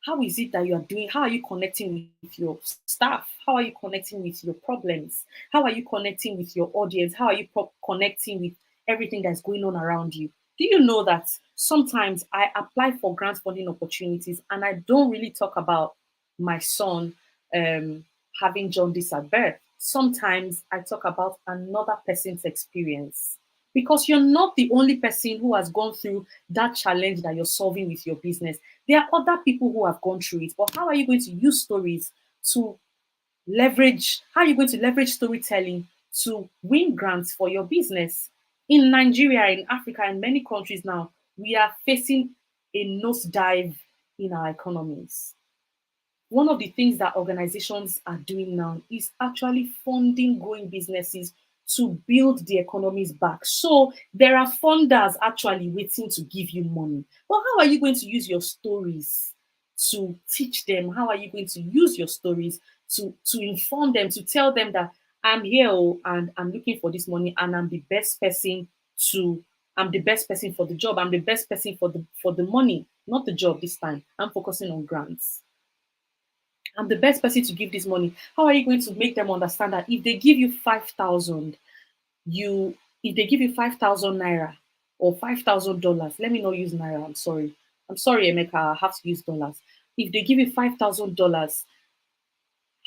how is it that you are doing? How are you connecting with your staff? How are you connecting with your problems? How are you connecting with your audience? How are you connecting with everything that's going on around you? Do you know that sometimes I apply for grant funding opportunities and I don't really talk about my son um, having jaundice at birth? Sometimes I talk about another person's experience because you're not the only person who has gone through that challenge that you're solving with your business. There are other people who have gone through it, but how are you going to use stories to leverage? How are you going to leverage storytelling to win grants for your business? In Nigeria, in Africa, in many countries now, we are facing a nosedive in our economies. One of the things that organizations are doing now is actually funding growing businesses to build the economies back. So there are funders actually waiting to give you money. But how are you going to use your stories to teach them? How are you going to use your stories to inform them, to tell them that I'm here and I'm looking for this money and to I'm the best person for the job. I'm the best person for the money, not the job this time. I'm focusing on grants. I'm the best person to give this money. How are you going to make them understand that if they give you 5,000, you if they give you 5,000 naira or $5,000, let me not use naira. I'm sorry, Emeka. I have to use dollars. If they give you $5,000,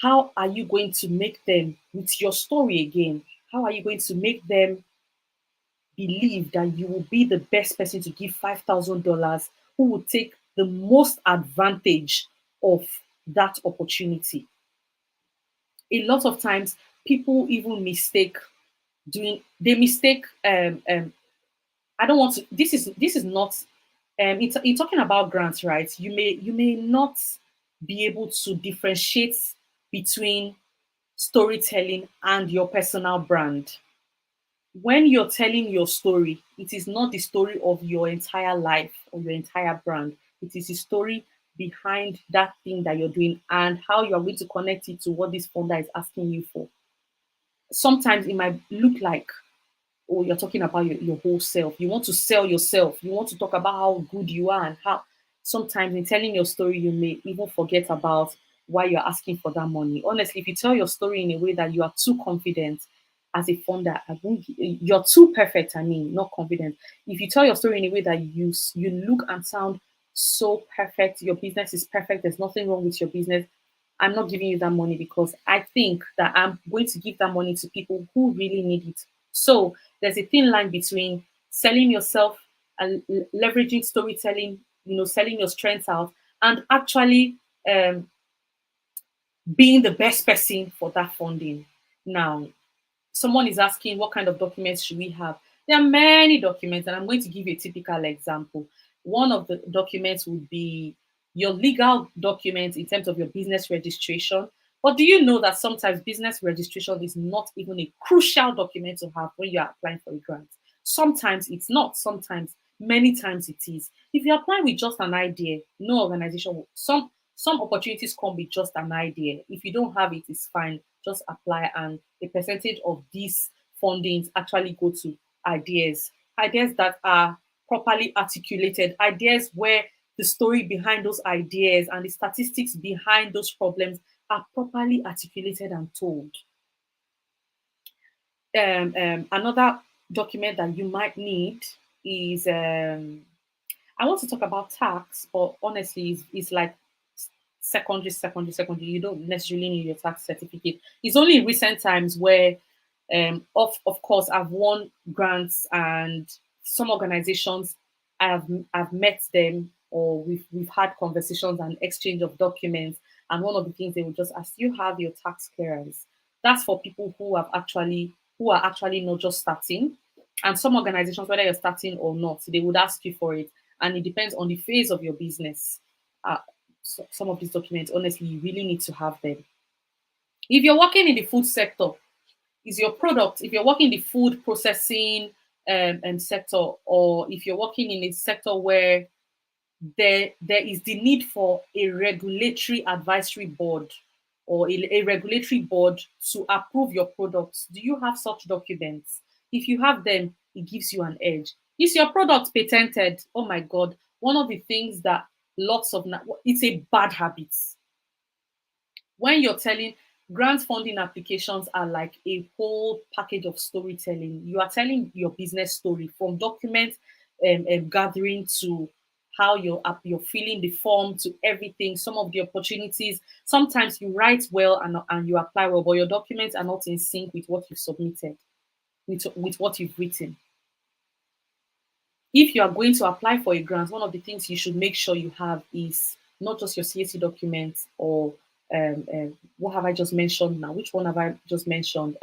how are you going to make them with your story again? How are you going to make them believe that you will be the best person to give $5,000 who will take the most advantage of that opportunity? A lot of times people even mistake doing they mistake I don't want to this is not in talking about grants, right? You may not be able to differentiate between storytelling and your personal brand. When you're telling your story, it is not the story of your entire life or your entire brand. It is the story behind that thing that you're doing and how you're going to connect it to what this funder is asking you for. Sometimes it might look like, oh, you're talking about your whole self. You want to sell yourself. You want to talk about how good you are and how sometimes in telling your story, you may even forget about why you're asking for that money. Honestly, if you tell your story in a way that you are too confident as a founder, you're too perfect, I mean, not confident. If you tell your story in a way that you look and sound so perfect, your business is perfect, there's nothing wrong with your business, I'm not giving you that money because I think that I'm going to give that money to people who really need it. So there's a thin line between selling yourself and leveraging storytelling, selling your strengths out, and actually being the best person for that funding. Now, someone is asking what kind of documents should we have? There are many documents, and I'm going to give you a typical example. One of the documents would be your legal documents in terms of your business registration. But do you know that sometimes business registration is not even a crucial document to have when you're applying for a grant? Sometimes it's not, sometimes, many times it is. If you apply with just an idea, no organization will, some opportunities come with just an idea. If you don't have it, it's fine. Just apply, and a percentage of these fundings actually go to ideas that are properly articulated, ideas where the story behind those ideas and the statistics behind those problems are properly articulated and told. Another document that you might need is I want to talk about tax, but honestly, it's like secondary. You don't necessarily need your tax certificate. It's only in recent times where, of course, I've won grants and some organizations I've met them, or we've had conversations and exchange of documents. And one of the things they will just ask, you have your tax clearance. That's for people who are actually not just starting. And some organizations, whether you're starting or not, they would ask you for it. And it depends on the phase of your business. So some of these documents, honestly, you really need to have them. If you're working in the food sector, is your product, if you're working in the food processing sector, or if you're working in a sector where there is the need for a regulatory advisory board or a regulatory board to approve your products, do you have such documents? If you have them, it gives you an edge. Is your product patented? Oh my God, one of the things that it's a bad habit. When you're telling, grant funding applications are like a whole package of storytelling. You are telling your business story from document gathering to how you're filling the form to everything, some of the opportunities. Sometimes you write well and you apply well, but your documents are not in sync with what you've submitted, with what you've written. If you are going to apply for a grant, one of the things you should make sure you have is not just your CAC documents or what have I just mentioned now? Which one have I just mentioned?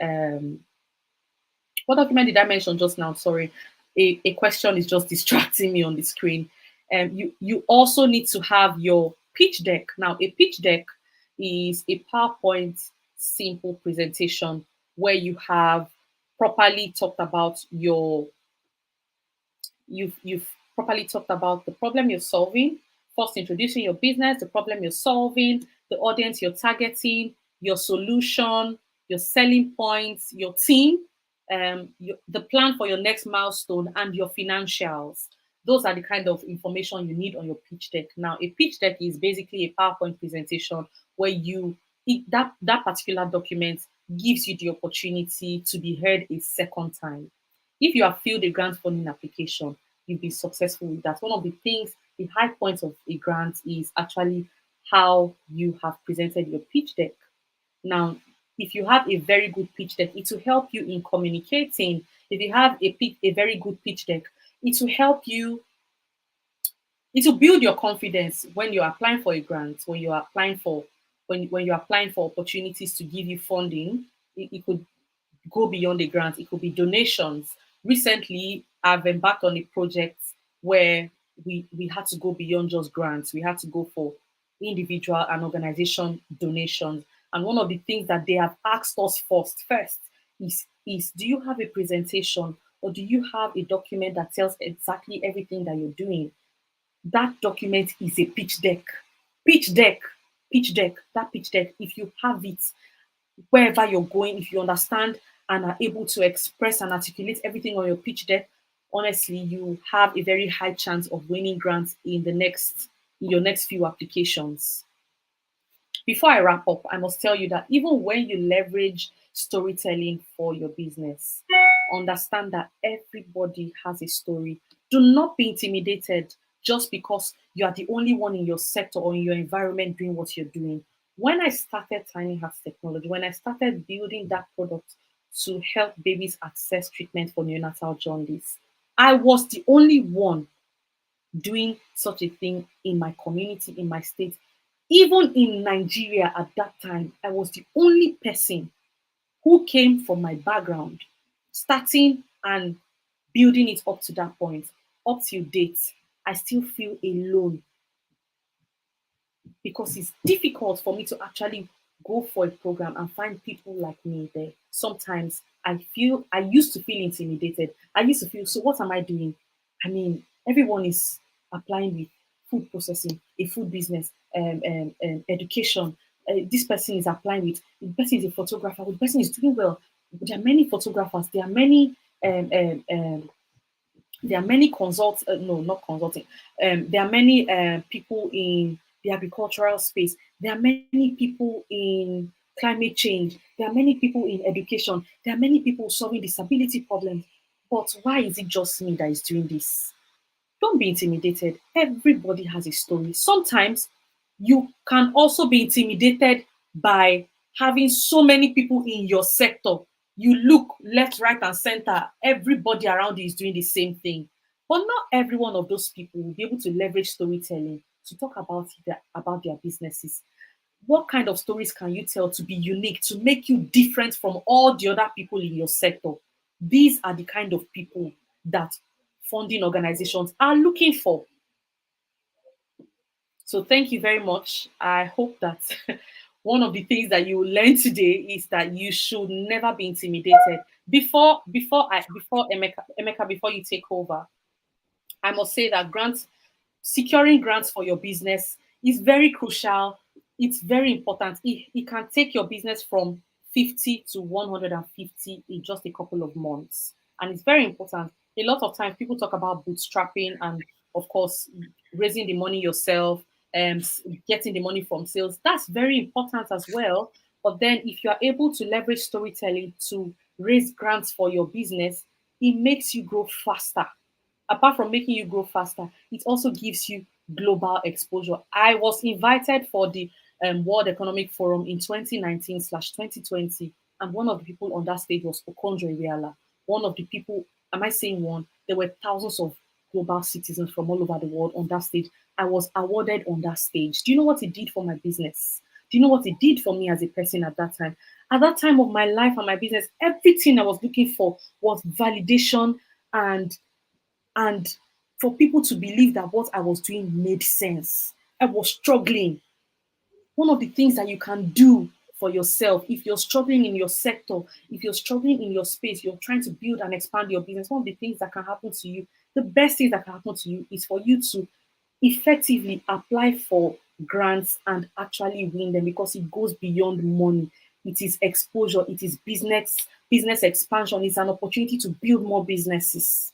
What document did I mention just now? Sorry, a question is just distracting me on the screen. You also need to have your pitch deck. Now, a pitch deck is a PowerPoint simple presentation where you have properly talked about you've properly talked about the problem you're solving, first introducing your business, the problem you're solving, the audience you're targeting, your solution, your selling points, your team, the plan for your next milestone, and your financials. Those are the kind of information you need on your pitch deck. Now, a pitch deck is basically a PowerPoint presentation where that particular document gives you the opportunity to be heard a second time. If you have filled a grant funding application, you'll be successful with that. One of the things, the high points of a grant is actually how you have presented your pitch deck. Now, if you have a very good pitch deck, it will help you in communicating. If you have a very good pitch deck, it will help you, it will build your confidence when you're applying for a grant, when you're applying for when you're applying for opportunities to give you funding. It could go beyond a grant, it could be donations. Recently, I've embarked on a project where we had to go beyond just grants. We had to go for individual and organization donations. And one of the things that they have asked us first is do you have a presentation or do you have a document that tells exactly everything that you're doing? That document is a pitch deck. Pitch deck, pitch deck, that pitch deck, if you have it, wherever you're going, if you understand and are able to express and articulate everything on your pitch deck, honestly, you have a very high chance of winning grants in your next few applications. Before I wrap up, I must tell you that even when you leverage storytelling for your business, understand that everybody has a story. Do not be intimidated just because you are the only one in your sector or in your environment doing what you're doing. When I started Tiny Hats Technology, when I started building that product to help babies access treatment for neonatal jaundice, I was the only one doing such a thing in my community, in my state. Even in Nigeria at that time, I was the only person who came from my background, starting and building it up to that point, up till date. I still feel alone because it's difficult for me to actually go for a program and find people like me there. Sometimes I used to feel intimidated. I used to feel, so what am I doing? I mean, everyone is applying with food processing, a food business, education. This person is applying with, the person is a photographer, the person is doing well. There are many photographers, there are many There are many no, not consulting. There are many people in the agricultural space. There are many people in climate change. There are many people in education. There are many people solving disability problems. But why is it just me that is doing this? Don't be intimidated. Everybody has a story. Sometimes you can also be intimidated by having so many people in your sector. You look left, right, and center. Everybody around you is doing the same thing. But not every one of those people will be able to leverage storytelling to talk about their businesses. What kind of stories can you tell to be unique, to make you different from all the other people in your sector? These are the kind of people that funding organizations are looking for. So thank you very much. I hope that one of the things that you will learn today is that you should never be intimidated. Before Emeka, before you take over, I must say that securing grants for your business is very crucial. It's very important. It can take your business from 50 to 150 in just a couple of months. And it's very important. A lot of times people talk about bootstrapping and, of course, raising the money yourself, getting the money from sales. That's very important as well. But then if you are able to leverage storytelling to raise grants for your business, it makes you grow faster. Apart from making you grow faster, it also gives you global exposure. I was invited for the World Economic Forum in 2019/2020, and one of the people on that stage was Okonjo Iweala. One of the people, am I saying one? There were thousands of global citizens from all over the world on that stage. I was awarded on that stage. Do you know what it did for my business? Do you know what it did for me as a person at that time? At that time of my life and my business, everything I was looking for was validation and and for people to believe that what I was doing made sense. I was struggling. One of the things that you can do for yourself, if you're struggling in your sector, if you're struggling in your space, you're trying to build and expand your business, one of the things that can happen to you, the best thing that can happen to you is for you to effectively apply for grants and actually win them, because it goes beyond money. It is exposure, it is business expansion, it's an opportunity to build more businesses.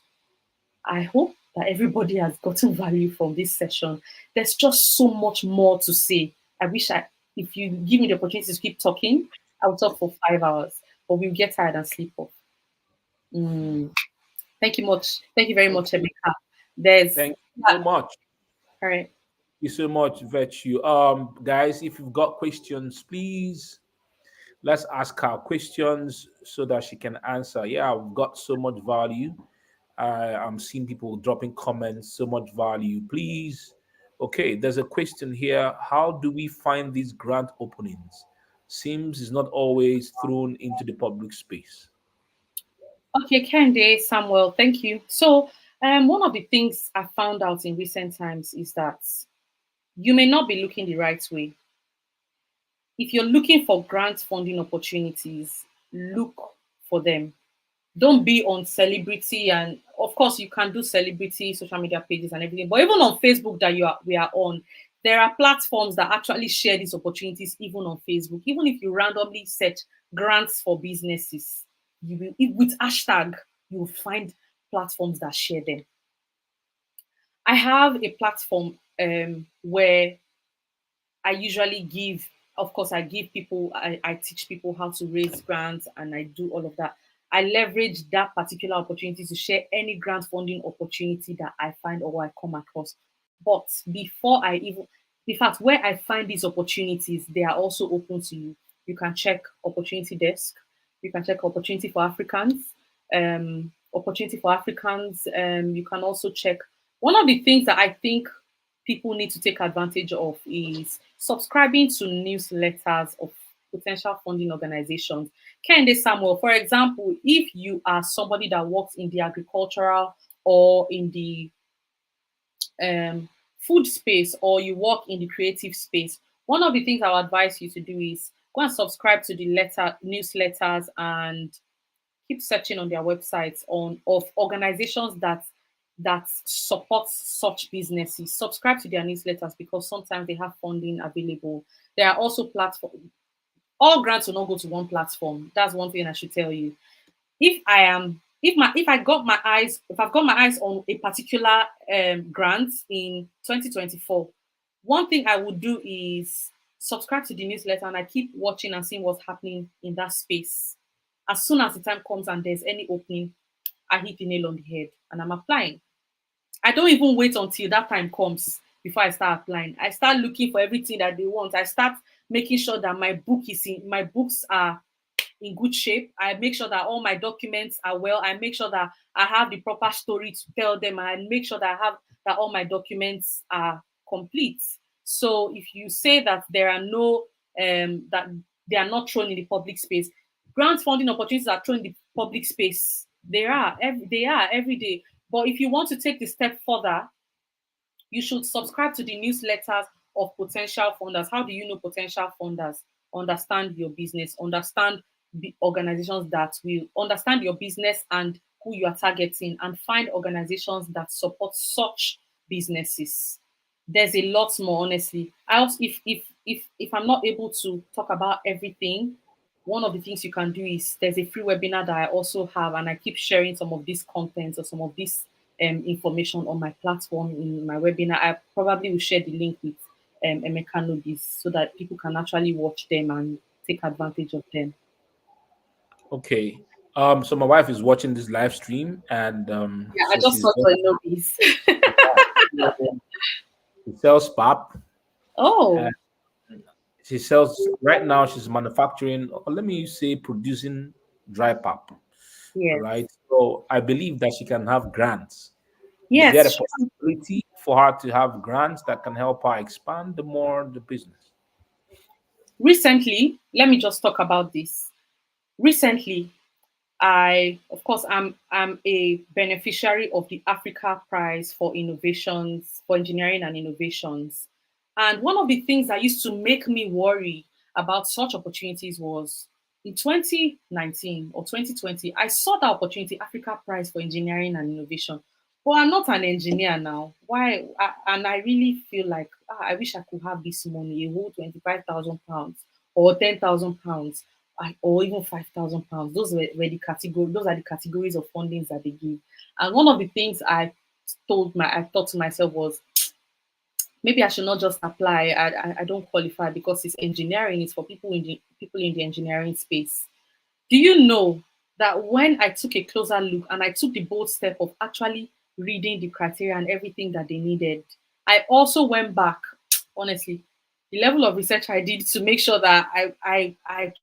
I hope that everybody has gotten value from this session. There's just so much more to say. If you give me the opportunity to keep talking, I'll talk for 5 hours, but we'll get tired and sleep off. Mm. Thank you much. Thank you very Thank much, you. Emeka. There's, Thank you yeah, so much. all right. You so much, Virtue. Guys, if you've got questions, please let's ask her questions so that she can answer. Yeah, I've got so much value. I'm seeing people dropping comments, so much value. Please. Okay, there's a question here. How do we find these grant openings? Seems is not always thrown into the public space. Okay, Kende, Samuel, thank you. So, one of the things I found out in recent times is that you may not be looking the right way. If you're looking for grant funding opportunities, look for them. Don't be on celebrity, and of course you can do celebrity social media pages and everything, but even on Facebook that we are on, there are platforms that actually share these opportunities. Even on Facebook, even if you randomly search grants for businesses, you will, with hashtag, you will find platforms that share them. I have a platform where I usually give, of course, I teach people how to raise grants and I do all of that. I leverage that particular opportunity to share any grant funding opportunity that I find or I come across. But before I even, in fact, where I find these opportunities, they are also open to you. You can check Opportunity Desk, you can check Opportunity for Africans. You can also check, one of the things that I think people need to take advantage of is subscribing to newsletters of potential funding organizations. Kende Samuel, for example, if you are somebody that works in the agricultural or in the food space, or you work in the creative space, one of the things I would advise you to do is go and subscribe to the newsletters and keep searching on their websites on of organizations that support such businesses. Subscribe to their newsletters because sometimes they have funding available. There are also platforms. All grants will not go to one platform. That's one thing I should tell you. If I am If I've got my eyes on a particular grant in 2024, one thing I would do is subscribe to the newsletter, and I keep watching and seeing what's happening in that space. As soon as the time comes and there's any opening, I hit the nail on the head and I'm applying. I don't even wait until that time comes before I start applying. I start looking for everything that they want. I start making sure that my books are in good shape. I make sure that all my documents are well. I make sure that I have the proper story to tell them. I make sure that all my documents are complete. So if you say that there are no that they are not thrown in the public space, grant funding opportunities are thrown in the public space. They are every day. But if you want to take the step further, you should subscribe to the newsletters of potential funders. How do you know potential funders? Understand your business, understand the organizations that will understand your business and who you are targeting, and find organizations that support such businesses. There's a lot more, honestly. I also, if I'm not able to talk about everything, one of the things you can do is there's a free webinar that I also have, and I keep sharing some of this content or some of this information on my platform in my webinar. I probably will share the link with Emeka Nobis so that people can actually watch them and take advantage of them. Okay. So my wife is watching this live stream, and Yeah, I so just she's saw your Nobis. she sells pap. Oh, She sells right now. She's manufacturing, or let me say, producing dry pap. All yes. right. So I believe that she can have grants. Is there a Yes, sure. possibility for her to have grants that can help her expand the more the business? Recently, let me just talk about this. Recently, of course, I'm a beneficiary of the Africa Prize for Innovations, for Engineering and Innovations. And one of the things that used to make me worry about such opportunities was in 2019 or 2020, I saw the opportunity, Africa Prize for Engineering and Innovation. But I'm not an engineer now. Why? And I really feel like I wish I could have this money, a whole £25,000 or £10,000, or even £5,000. Were the category. Those are the categories of fundings that they give. And one of the things I thought to myself was, maybe I should not just apply. I don't qualify because it's engineering. It's for people in the engineering space. Do you know that when I took a closer look and I took the bold step of actually reading the criteria and everything that they needed, I also went back, honestly, the level of research I did to make sure that I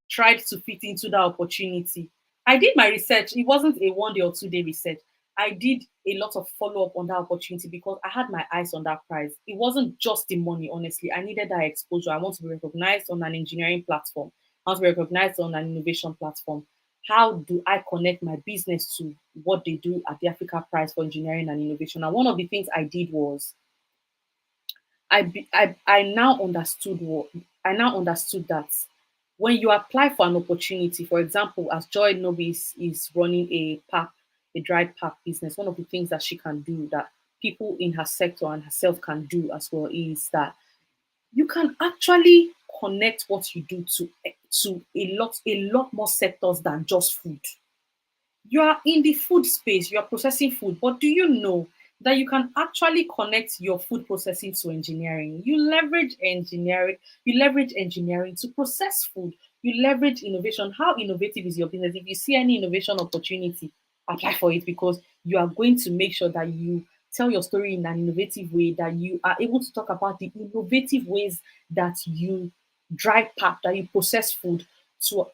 tried to fit into that opportunity. I did my research. It wasn't a 1 day or 2 day research. I did a lot of follow up on that opportunity because I had my eyes on that prize. It wasn't just the money, honestly. I needed that exposure. I want to be recognized on an engineering platform. I want to be recognized on an innovation platform. How do I connect my business to what they do at the Africa Prize for Engineering and Innovation? And one of the things I did was I now understood that when you apply for an opportunity, for example, as Joy Nobis is running a dried pap business, one of the things that she can do that people in her sector and herself can do as well is that you can actually connect what you do to a lot more sectors than just food. You are in the food space, you are processing food, but do you know that you can actually connect your food processing to engineering? You leverage engineering to process food. You leverage innovation. How innovative is your business? If you see any innovation opportunity, apply for it because you are going to make sure that you tell your story in an innovative way, that you are able to talk about the innovative ways that you dry pack, that you process food to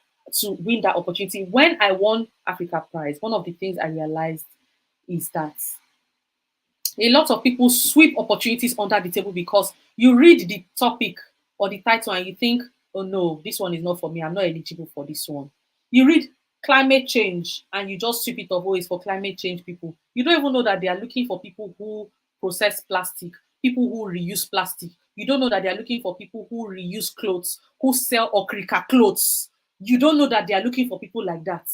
win that opportunity. When I won Africa Prize, one of the things I realized is that a lot of people sweep opportunities under the table because you read the topic or the title and you think, oh no, this one is not for me. I'm not eligible for this one. You read climate change and you just sweep it off. Oh, it's for climate change people. You don't even know that they are looking for people who process plastic, people who reuse plastic. You don't know that they are looking for people who reuse clothes, who sell okrika clothes. You don't know that they are looking for people like that.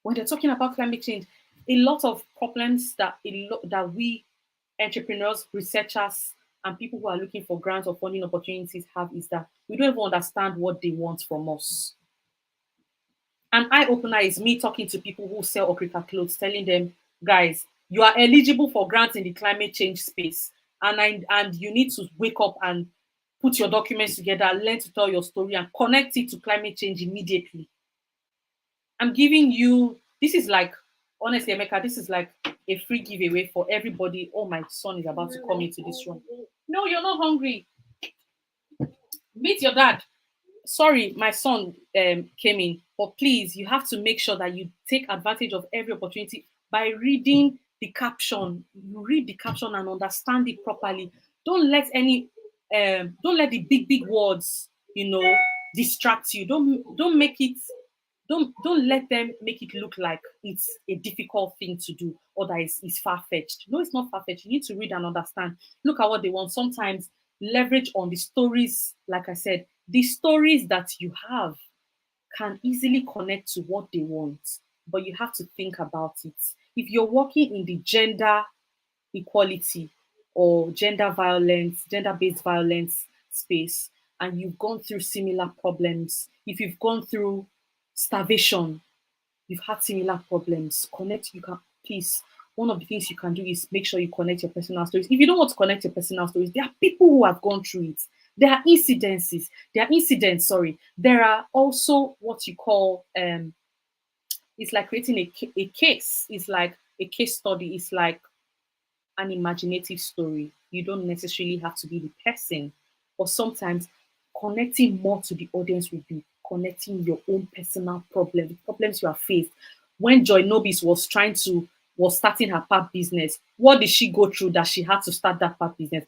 When they're talking about climate change, a lot of problems that we entrepreneurs, researchers, and people who are looking for grants or funding opportunities have is that we don't even understand what they want from us. An eye opener is me talking to people who sell Okrika clothes, telling them, guys, you are eligible for grants in the climate change space, and you need to wake up and put your documents together, learn to tell your story, and connect it to climate change immediately. I'm giving you, this is like, honestly, Emeka, this is like a free giveaway for everybody. Oh, my son is about to come into this room. No, you're not hungry. Meet your dad. Sorry, my son came in, but please, you have to make sure that you take advantage of every opportunity by reading the caption. You read the caption and understand it properly. Don't let don't let the big words, distract you. Don't make it don't let them make it look like it's a difficult thing to do or that it's far-fetched. No, it's not far-fetched. You need to read and understand. Look at what they want. Sometimes leverage on the stories, like I said, the stories that you have can easily connect to what they want, but you have to think about it. If you're working in the gender equality or gender-based violence space, and you've gone through similar problems, if you've gone through starvation, you've had similar problems, connect. You can please. One of the things you can do is make sure you connect your personal stories. If you don't want to connect your personal stories, there are people who have gone through it. There are incidences. There are incidents. Sorry. There are also what you call it's like creating a case. It's like a case study. It's like an imaginative story. You don't necessarily have to be the person, but sometimes connecting more to the audience will be connecting your own personal problem, the problems you have faced. When Joy Nobis was starting her pap business, what did she go through that she had to start that pap business?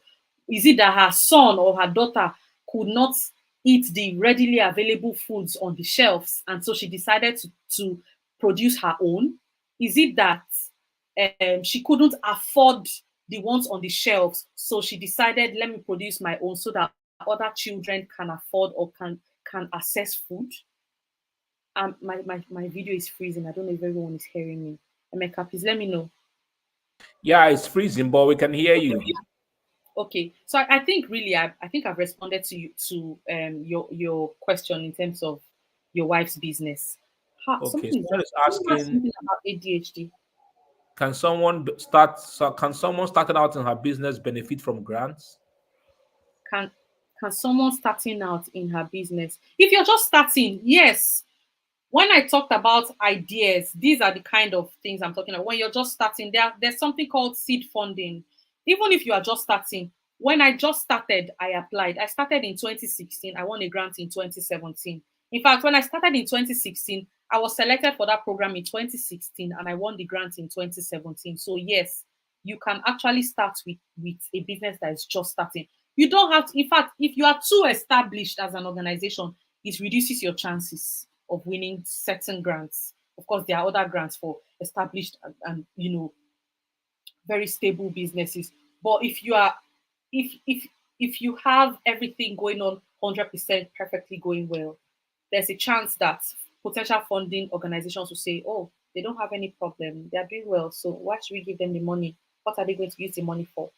Is it that her son or her daughter could not eat the readily available foods on the shelves, and so she decided to produce her own? Is it that she couldn't afford the ones on the shelves, so she decided, let me produce my own so that other children can afford or can access food? My video is freezing. I don't know if everyone is hearing me. Emeka, please let me know. Yeah, it's freezing, but we can hear you. Okay, so I think really I think I've responded to your question in terms of your wife's business. Okay, Something someone is has asking, something about ADHD. can someone starting out in her business benefit from grants? Can can someone starting out in her business? If you're just starting, yes. When I talked about ideas, these are the kind of things I'm talking about. When you're just starting, there's something called seed funding. Even if you are just starting, when I just started, I applied. I started in 2016. I won a grant in 2017. In fact, when I started in 2016, I was selected for that program in 2016 and I won the grant in 2017. So yes, you can actually start with a business that is just starting. You don't have to, in fact, if you are too established as an organization, it reduces your chances of winning certain grants. Of course, there are other grants for established and very stable businesses. But if you have everything going on 100% perfectly going well, there's a chance that potential funding organizations will say, "Oh, they don't have any problem. They are doing well. So why should we give them the money? What are they going to use the money for?"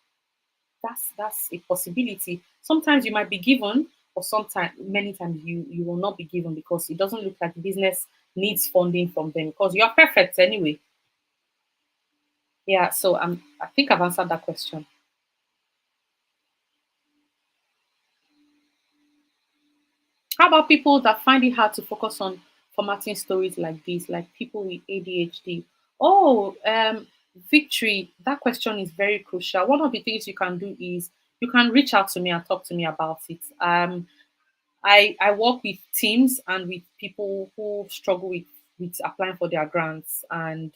That's a possibility. Sometimes you might be given, or sometimes many times you will not be given because it doesn't look like the business needs funding from them because you are perfect anyway. Yeah, so I think I've answered that question. How about people that find it hard to focus on formatting stories like this, like people with ADHD? Oh, Victory, that question is very crucial. One of the things you can do is you can reach out to me and talk to me about it. I work with teams and with people who struggle with applying for their grants, and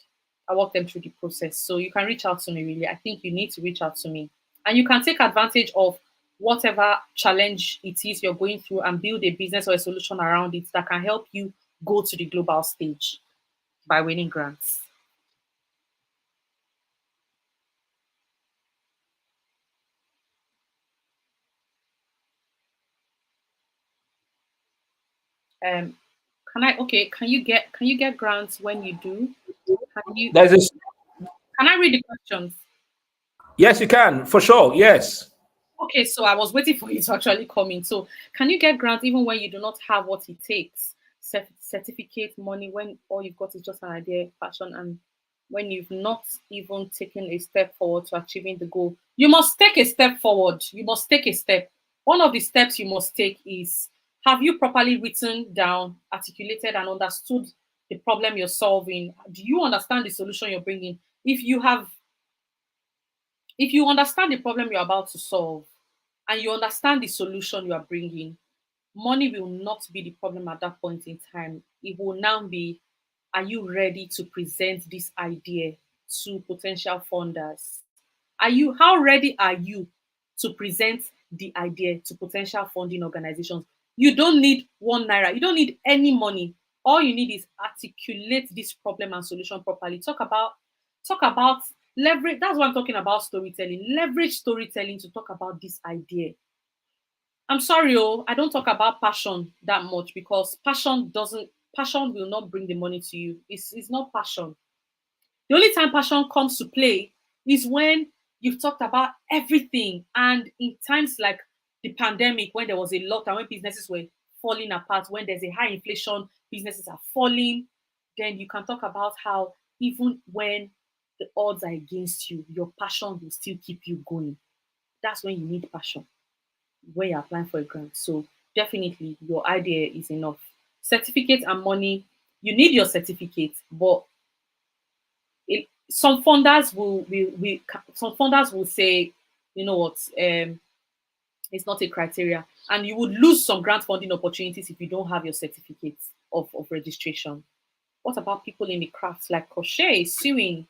I walk them through the process. So you can reach out to me really. I think you need to reach out to me. And you can take advantage of whatever challenge it is you're going through and build a business or a solution around it that can help you go to the global stage by winning grants. Um can you get grants when you do? Can you There's this. can I read the questions? Yes, you can for sure. Yes. Okay, so I was waiting for you to actually come in. So, can you get grants even when you do not have what it takes? certificate money when all you've got is just an idea, passion, and when you've not even taken a step forward to achieving the goal. You must take a step forward. You must take a step. One of the steps you must take is, have you properly written down, articulated, and understood the problem you're solving? Do you understand the solution you're bringing? If you understand the problem you're about to solve and you understand the solution you are bringing, money will not be the problem at that point in time. It will now be, are you ready to present this idea to potential funders? How ready are you to present the idea to potential funding organizations? You don't need 1 naira, you don't need any money. All you need is articulate this problem and solution properly. Talk about leverage. That's what I'm talking about, storytelling. Leverage storytelling to talk about this idea. I'm sorry, I don't talk about passion that much because passion will not bring the money to you. It's not passion. The only time passion comes to play is when you've talked about everything. And in times like the pandemic, when there was a lockdown, when businesses were falling apart, when there's a high inflation, businesses are falling, then you can talk about how even when the odds are against you, your passion will still keep you going. That's when you need passion, when you're applying for a grant. So definitely your idea is enough. Certificate and money, you need your certificate, but some funders will say, you know what, it's not a criteria, and you would lose some grant funding opportunities if you don't have your certificate of registration. What about people in the crafts like crochet, sewing,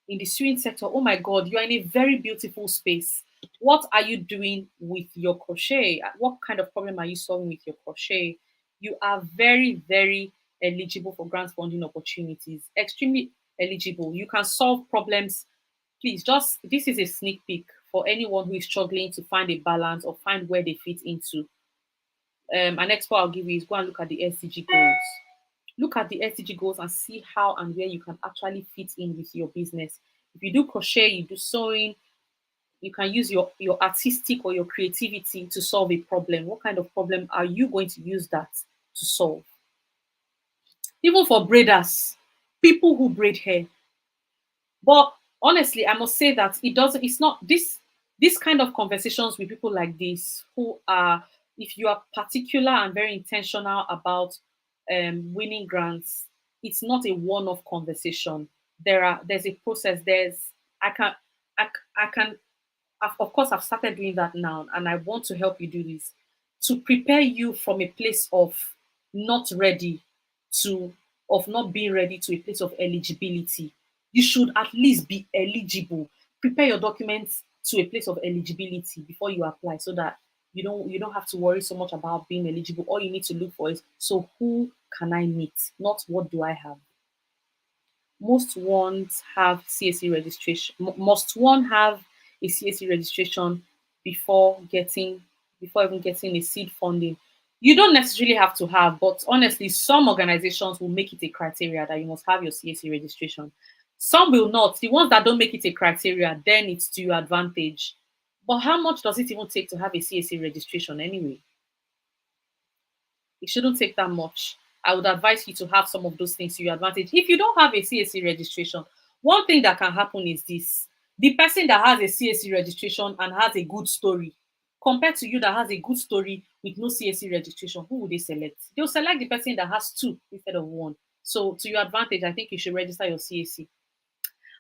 in the sewing sector? Oh my God, you are in a very beautiful space. What are you doing with your crochet? What kind of problem are you solving with your crochet? You are very, very eligible for grant funding opportunities. Extremely eligible. You can solve problems. Please, just this is a sneak peek for anyone who is struggling to find a balance or find where they fit into. An expo I'll give you is go and look at the SDG goals. Look at the SDG goals and see how and where you can actually fit in with your business. If you do crochet, you do sewing, you can use your artistic or your creativity to solve a problem. What kind of problem are you going to use that to solve? Even for braiders, people who braid hair. But honestly, I must say that it's not this kind of conversations with people like this who are, if you are particular and very intentional about winning grants, it's not a one-off conversation. There's a process. I can I, I can of course I've started doing that now, and I want to help you do this to prepare you from a place of not ready to of not being ready to a place of eligibility. You should at least be eligible. Prepare your documents to a place of eligibility before you apply, so that you don't have to worry so much about being eligible. All you need to look for is, so who can I meet, not what do I have. Most ones have CSE registration. Must one have a CSE registration before getting before even getting a seed funding? You don't necessarily have to have, but honestly, some organizations will make it a criteria that you must have your CSE registration. Some will not. The ones that don't make it a criteria, then it's to your advantage. But how much does it even take to have a CSE registration anyway? It shouldn't take that much. I would advise you to have some of those things to your advantage. If you don't have a CSE registration, one thing that can happen is this: the person that has a CSE registration and has a good story, compared to you that has a good story with no CSE registration, who would they select? They'll select the person that has two instead of one. So, to your advantage, I think you should register your CSE.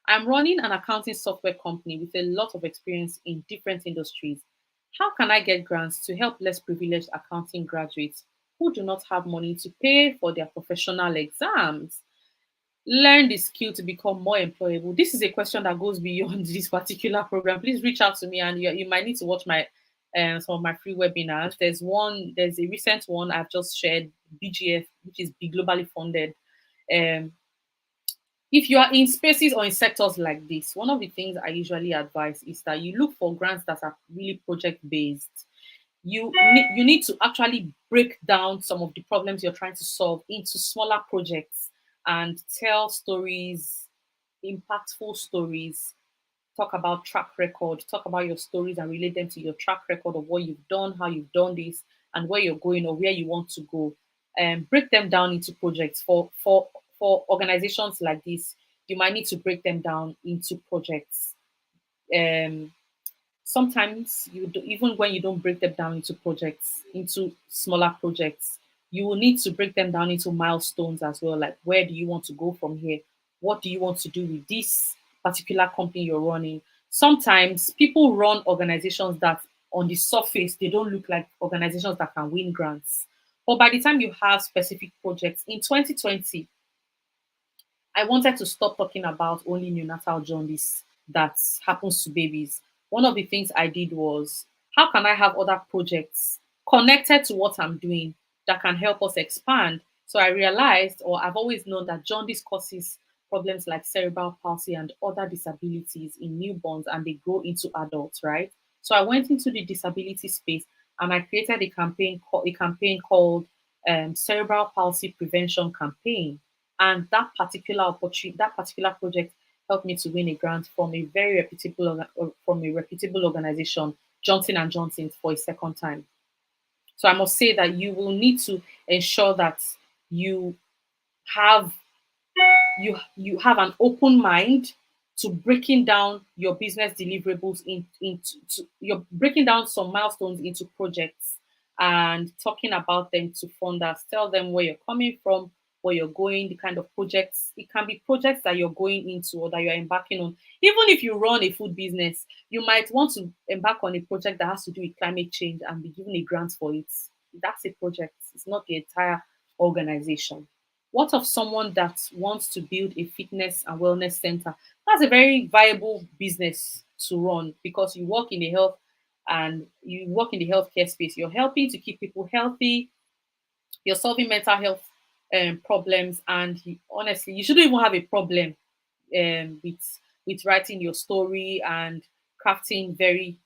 I'm running an accounting software company with a lot of experience in different industries. How can I get grants to help less privileged accounting graduates who do not have money to pay for their professional exams? Learn the skill to become more employable. This is a question that goes beyond this particular program. Please reach out to me, and you might need to watch my some of my free webinars. There's a recent one I've just shared, BGF, which is Be Globally Funded. Um, if you are in spaces or in sectors like this, one of the things I usually advise is that you look for grants that are really project based. You need to actually break down some of the problems you're trying to solve into smaller projects and tell stories, impactful stories. Talk about track record, talk about your stories and relate them to your track record of what you've done, how you've done this, and where you're going or where you want to go. break them down into projects. For organizations like this, you might need to break them down into projects. Um, Sometimes you do, even when you don't break them down into projects, into smaller projects, you will need to break them down into milestones as well. Like, where do you want to go from here? What do you want to do with this particular company you're running? Sometimes people run organizations that on the surface they don't look like organizations that can win grants, but by the time you have specific projects in 2020, I wanted to stop talking about only neonatal jaundice that happens to babies. One of the things I did was, how can I have other projects connected to what I'm doing that can help us expand? So I realized, or I've always known, that jaundice causes problems like cerebral palsy and other disabilities in newborns, and they grow into adults, right? So I went into the disability space and I created a campaign called Cerebral Palsy Prevention Campaign, and that particular opportunity, that particular project helped me to win a grant from a very reputable organization, Johnson and Johnson, for a second time. So I must say that you will need to ensure that you have you have an open mind to breaking down your business deliverables you're breaking down some milestones into projects and talking about them to funders. Tell them where you're coming from, where you're going, the kind of projects. It can be projects that you're going into or that you're embarking on. Even if you run a food business, you might want to embark on a project that has to do with climate change and be given a grant for it. That's a project, it's not the entire organization. What of someone that wants to build a fitness and wellness center? That's a very viable business to run because you work in the healthcare space. You're helping to keep people healthy. You're solving mental health problems, and honestly, you shouldn't even have a problem with writing your story and crafting very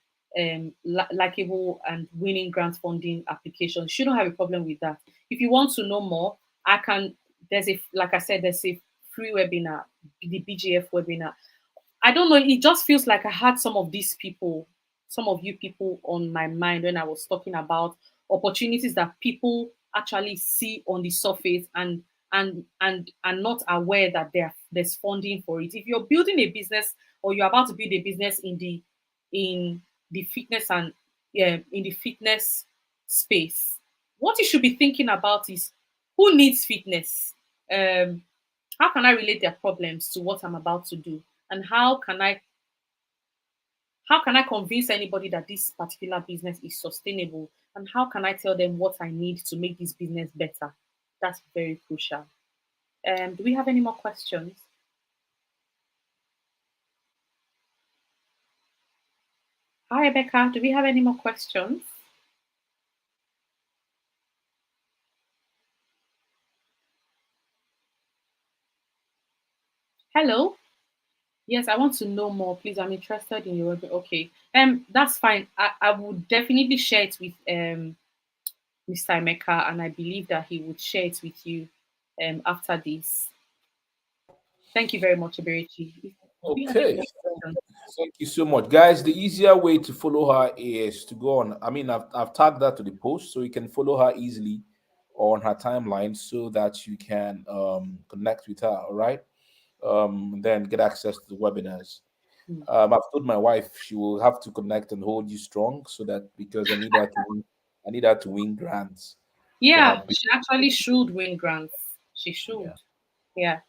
likable and winning grant funding applications. You shouldn't have a problem with that. If you want to know more, I can. There's a like I said, there's a free webinar, the BGF webinar. I don't know. It just feels like I had some of you people on my mind when I was talking about opportunities that people actually see on the surface and not aware that there's funding for it. If you're building a business or you're about to build a business in the fitness and in the fitness space, what you should be thinking about is who needs fitness. Um, how can I relate their problems to what I'm about to do? And how can I convince anybody that this particular business is sustainable? And how can I tell them what I need to make this business better? That's very crucial. Do we have any more questions? Hi, Rebecca. Do we have any more questions? Hello. Yes, I want to know more, please. I'm interested in your. Okay. That's fine. I would definitely share it with Mr. Emeka, and I believe that he would share it with you after this. Thank you very much, Eberichi. Do you have any Okay. more questions? Thank you so much, guys. The easier way to follow her is to go on. I mean, I've tagged that to the post so you can follow her easily on her timeline so that you can connect with her. All right. Then get access to the webinars. Hmm. I've told my wife she will have to connect and hold you strong so that because I need her to win grants for her Yeah, business. she actually should win grants. She should. Yeah. Yeah.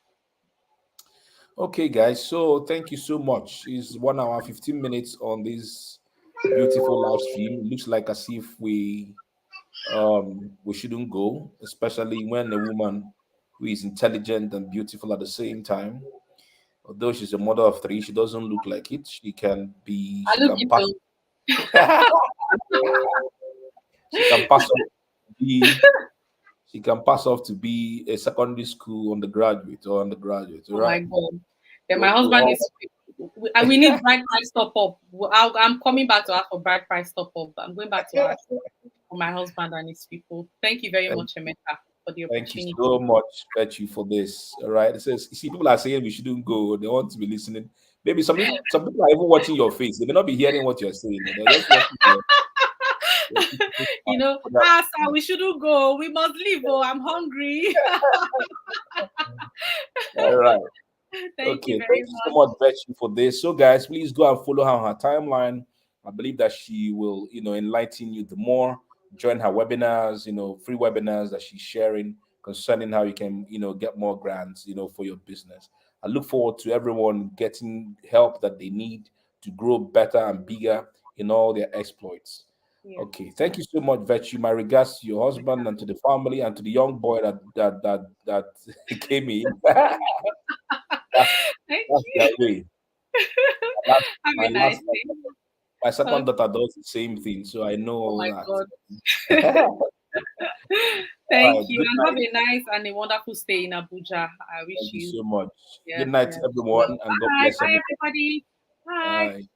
Okay, guys. So thank you so much. It's 1 hour, 15 minutes on this beautiful live stream. It looks like as if we shouldn't go, especially when a woman who is intelligent and beautiful at the same time. Although she's a mother of three, she doesn't look like it. I She look can it pass, though. she can pass off to be, she can pass off to be a secondary school undergraduate or undergraduate, all Oh my right? god. Then my So we husband all, is. We need bride price top up. I'm coming back to ask for bride price top up. I'm going back to ask for my husband and his people. Thank you very thank, much, Emeka, for the thank you opportunity. so much, Betty, for this. All right. It says, you see, people are saying we shouldn't go. They want to be listening. Maybe some people are even watching your face. They may not be hearing what you're saying. They're just watching Sir, we shouldn't go. We must leave. Oh, I'm hungry. All right. Thank you Okay, very thank you so much. much, Betsy, for this. So, guys, please go and follow her on her timeline. I believe that she will, enlighten you the more. Join her webinars, free webinars that she's sharing concerning how you can, get more grants, for your business. I look forward to everyone getting help that they need to grow better and bigger in all their exploits. Yeah. Okay, thank you so much, Vetch. My regards to your husband and to the family and to the young boy that came in. that's, Thank that's you. the way. My last, Have my a nice last, day. my second Okay. daughter does the same thing, so I know Oh all my God. that. All Thank right, you. good And have night. a nice and a wonderful stay in Abuja. I wish Thank you you. so much. Yeah. Good night, Yeah. everyone, Well, and God bye. bless Bye, everyone. everybody. Bye. Bye.